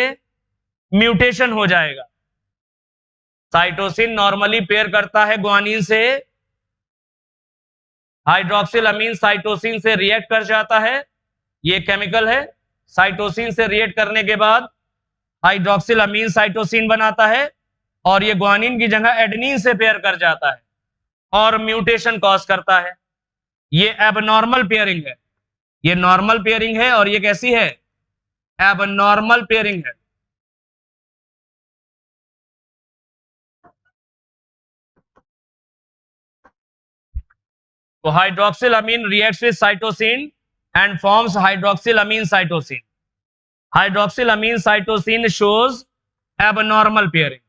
म्यूटेशन हो जाएगा। साइटोसिन नॉर्मली पेयर करता है ग्वानिन से, हाइड्रोक्सिल अमीन साइटोसिन से रिएक्ट कर जाता है, ये केमिकल है। साइटोसिन से रिएक्ट करने के बाद हाइड्रोक्सिल अमीन साइटोसिन बनाता है और ये ग्वानिन की जगह एडेनिन से पेयर कर जाता है और म्यूटेशन कॉज करता है। ये एबनॉर्मल पेयरिंग है। ये नॉर्मल पेयरिंग है और ये कैसी है? एबनॉर्मल पेयरिंग है। तो hydroxylamine reacts with cytosine and forms hydroxylamine cytosine. Hydroxylamine cytosine shows abnormal pairing.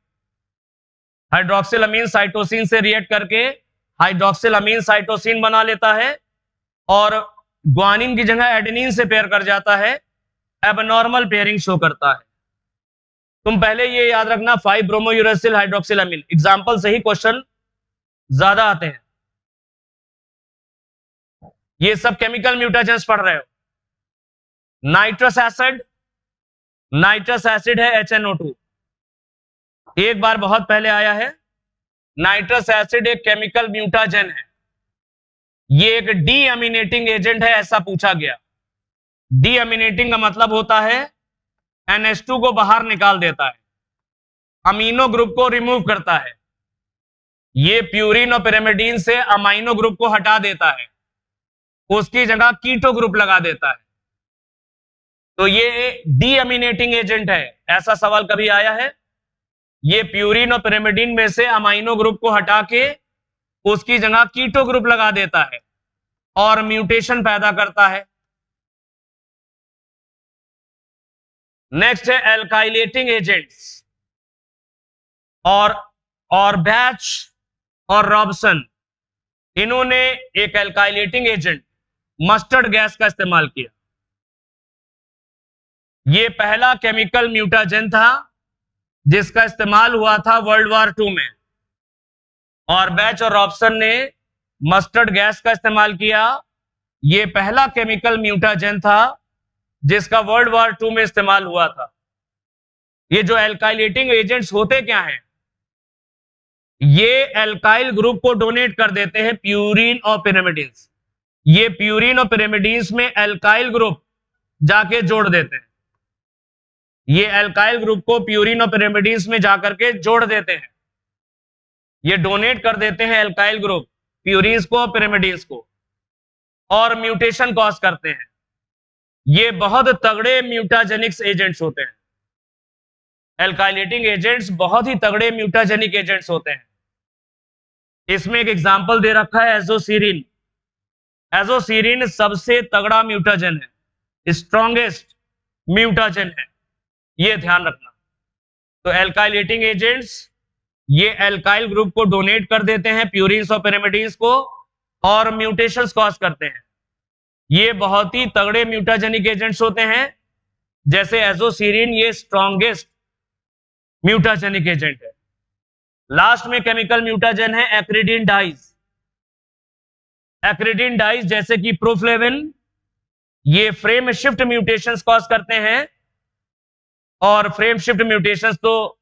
Hydroxylamine cytosine से रिएक्ट करके हाइड्रोक्सिलामीन साइटोसिन बना लेता है और ग्वानिन की जगह एडेनिन से पेयर कर जाता है. एबनॉर्मल पेयरिंग शो करता है. तुम पहले ये याद रखना 5 ब्रोमोयूरेसिल हाइड्रोक्सिलामीन एग्जांपल से ही क्वेश्चन ज्यादा आते हैं. ये सब केमिकल म्यूटेशंस पढ़ रहे हो. नाइट्रस एसिड, नाइट्रस एसिड है HNO2. एक बार बहुत पहले आया है. नाइट्रस एसिड एक केमिकल म्यूटाजेन है. ये एक डीअमीनेटिंग एजेंट है ऐसा पूछा गया. डीअमीनेटिंग का मतलब होता है NH2 को बाहर निकाल देता है, अमीनो ग्रुप को रिमूव करता है. ये प्यूरिन और पिरिमिडीन से अमाइनो ग्रुप को हटा देता है, उसकी जगह कीटो ग्रुप लगा देता है. तो ये डीअमीनेटिंग एजेंट है. ऐसा सवाल कभी आया है? ये प्यूरिन और पिरिमिडीन में से अमाइनो ग्रुप को हटा के उसकी जगह कीटो ग्रुप लगा देता है और म्यूटेशन पैदा करता है. नेक्स्ट है एल्काइलेटिंग एजेंट्स. और बैच और रॉबसन, इन्होंने एक एल्काइलेटिंग एजेंट मस्टर्ड गैस का इस्तेमाल किया. यह पहला केमिकल म्यूटाजेन था जिसका इस्तेमाल हुआ था वर्ल्ड वॉर 2 में. और बैच और रॉबसन ने मस्टर्ड गैस का इस्तेमाल किया. यह पहला केमिकल म्यूटाजेन था जिसका वर्ल्ड वॉर 2 में इस्तेमाल हुआ था. ये जो एल्काइलेटिंग एजेंट्स होते क्या हैं? ये एल्काइल ग्रुप को डोनेट कर देते हैं प्यूरिन और पिरिमिडीन्स. ये प्यूरिन और पिरिमिडीन्स में एल्काइल ग्रुप जाके जोड़ देते हैं. ये एल्काइल ग्रुप को प्यूरिन और पिरिमिडीन्स में जाकर के जोड़ देते हैं. ये डोनेट कर देते हैं एल्काइल ग्रुप प्यूरिन्स को और पिरिमिडीन्स को और म्यूटेशन कॉज करते हैं. ये बहुत तगड़े म्यूटाजेनिक्स एजेंट्स होते हैं. एल्काइलेटिंग एजेंट्स बहुत ही तगड़े म्यूटाजेनिक एजेंट्स होते हैं. इसमें एक एग्जांपल दे रखा है एजोसीरिन. एजोसीरिन सबसे तगड़ा म्यूटाजेन है, स्ट्रॉन्गेस्ट म्यूटाजेन है, ये ध्यान रखना. तो एल्काइलेटिंग एजेंट्स ये एल्काइल ग्रुप को डोनेट कर देते हैं प्यूरिन्स और पिरिमिडीन्स को और म्यूटेशंस कॉज करते हैं. ये बहुत ही तगड़े म्यूटाजेनिक एजेंट्स होते हैं. जैसे एजोसीरिन ये स्ट्रॉन्गेस्ट म्यूटाजेनिक एजेंट है. लास्ट में केमिकल म्यूटाजेन है एक्रिडिन डाइज. एक्रिडिन डाइज जैसे कि प्रोफ्लेविन, ये फ्रेम शिफ्ट म्यूटेशंस कॉज करते हैं और फ्रेम शिफ्ट म्यूटेशंस तो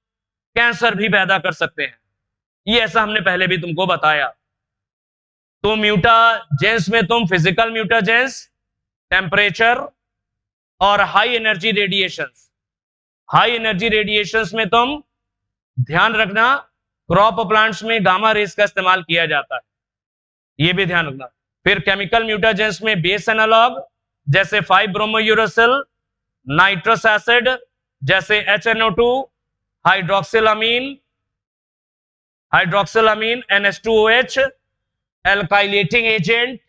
कैंसर भी पैदा कर सकते हैं. ये ऐसा हमने पहले भी तुमको बताया. तो म्यूटाजेंस में तुम फिजिकल म्यूटाजेंस, टेम्परेचर और high energy radiations. High energy radiations में तुम ध्यान रखना क्रॉप प्लांट्स में गामा रेस का इस्तेमाल किया जाता है, ये भी ध्यान रखना. फिर केमिकल म्यूटाजेंस में बेस एनालॉग जैसे 5 ब्रोमोयूरेसिल, नाइट्रस एसिड जैसे HNO2, हाइड्रोक्सिलामीन NH2OH, एल्काइलेटिंग एजेंट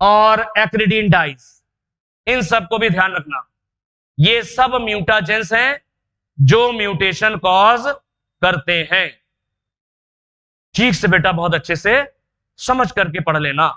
और एक्रिडिन डाइज. इन सब को भी ध्यान रखना. ये सब म्यूटाजेंस हैं जो म्यूटेशन कॉज करते हैं. ठीक से बेटा बहुत अच्छे से समझ करके पढ़ लेना.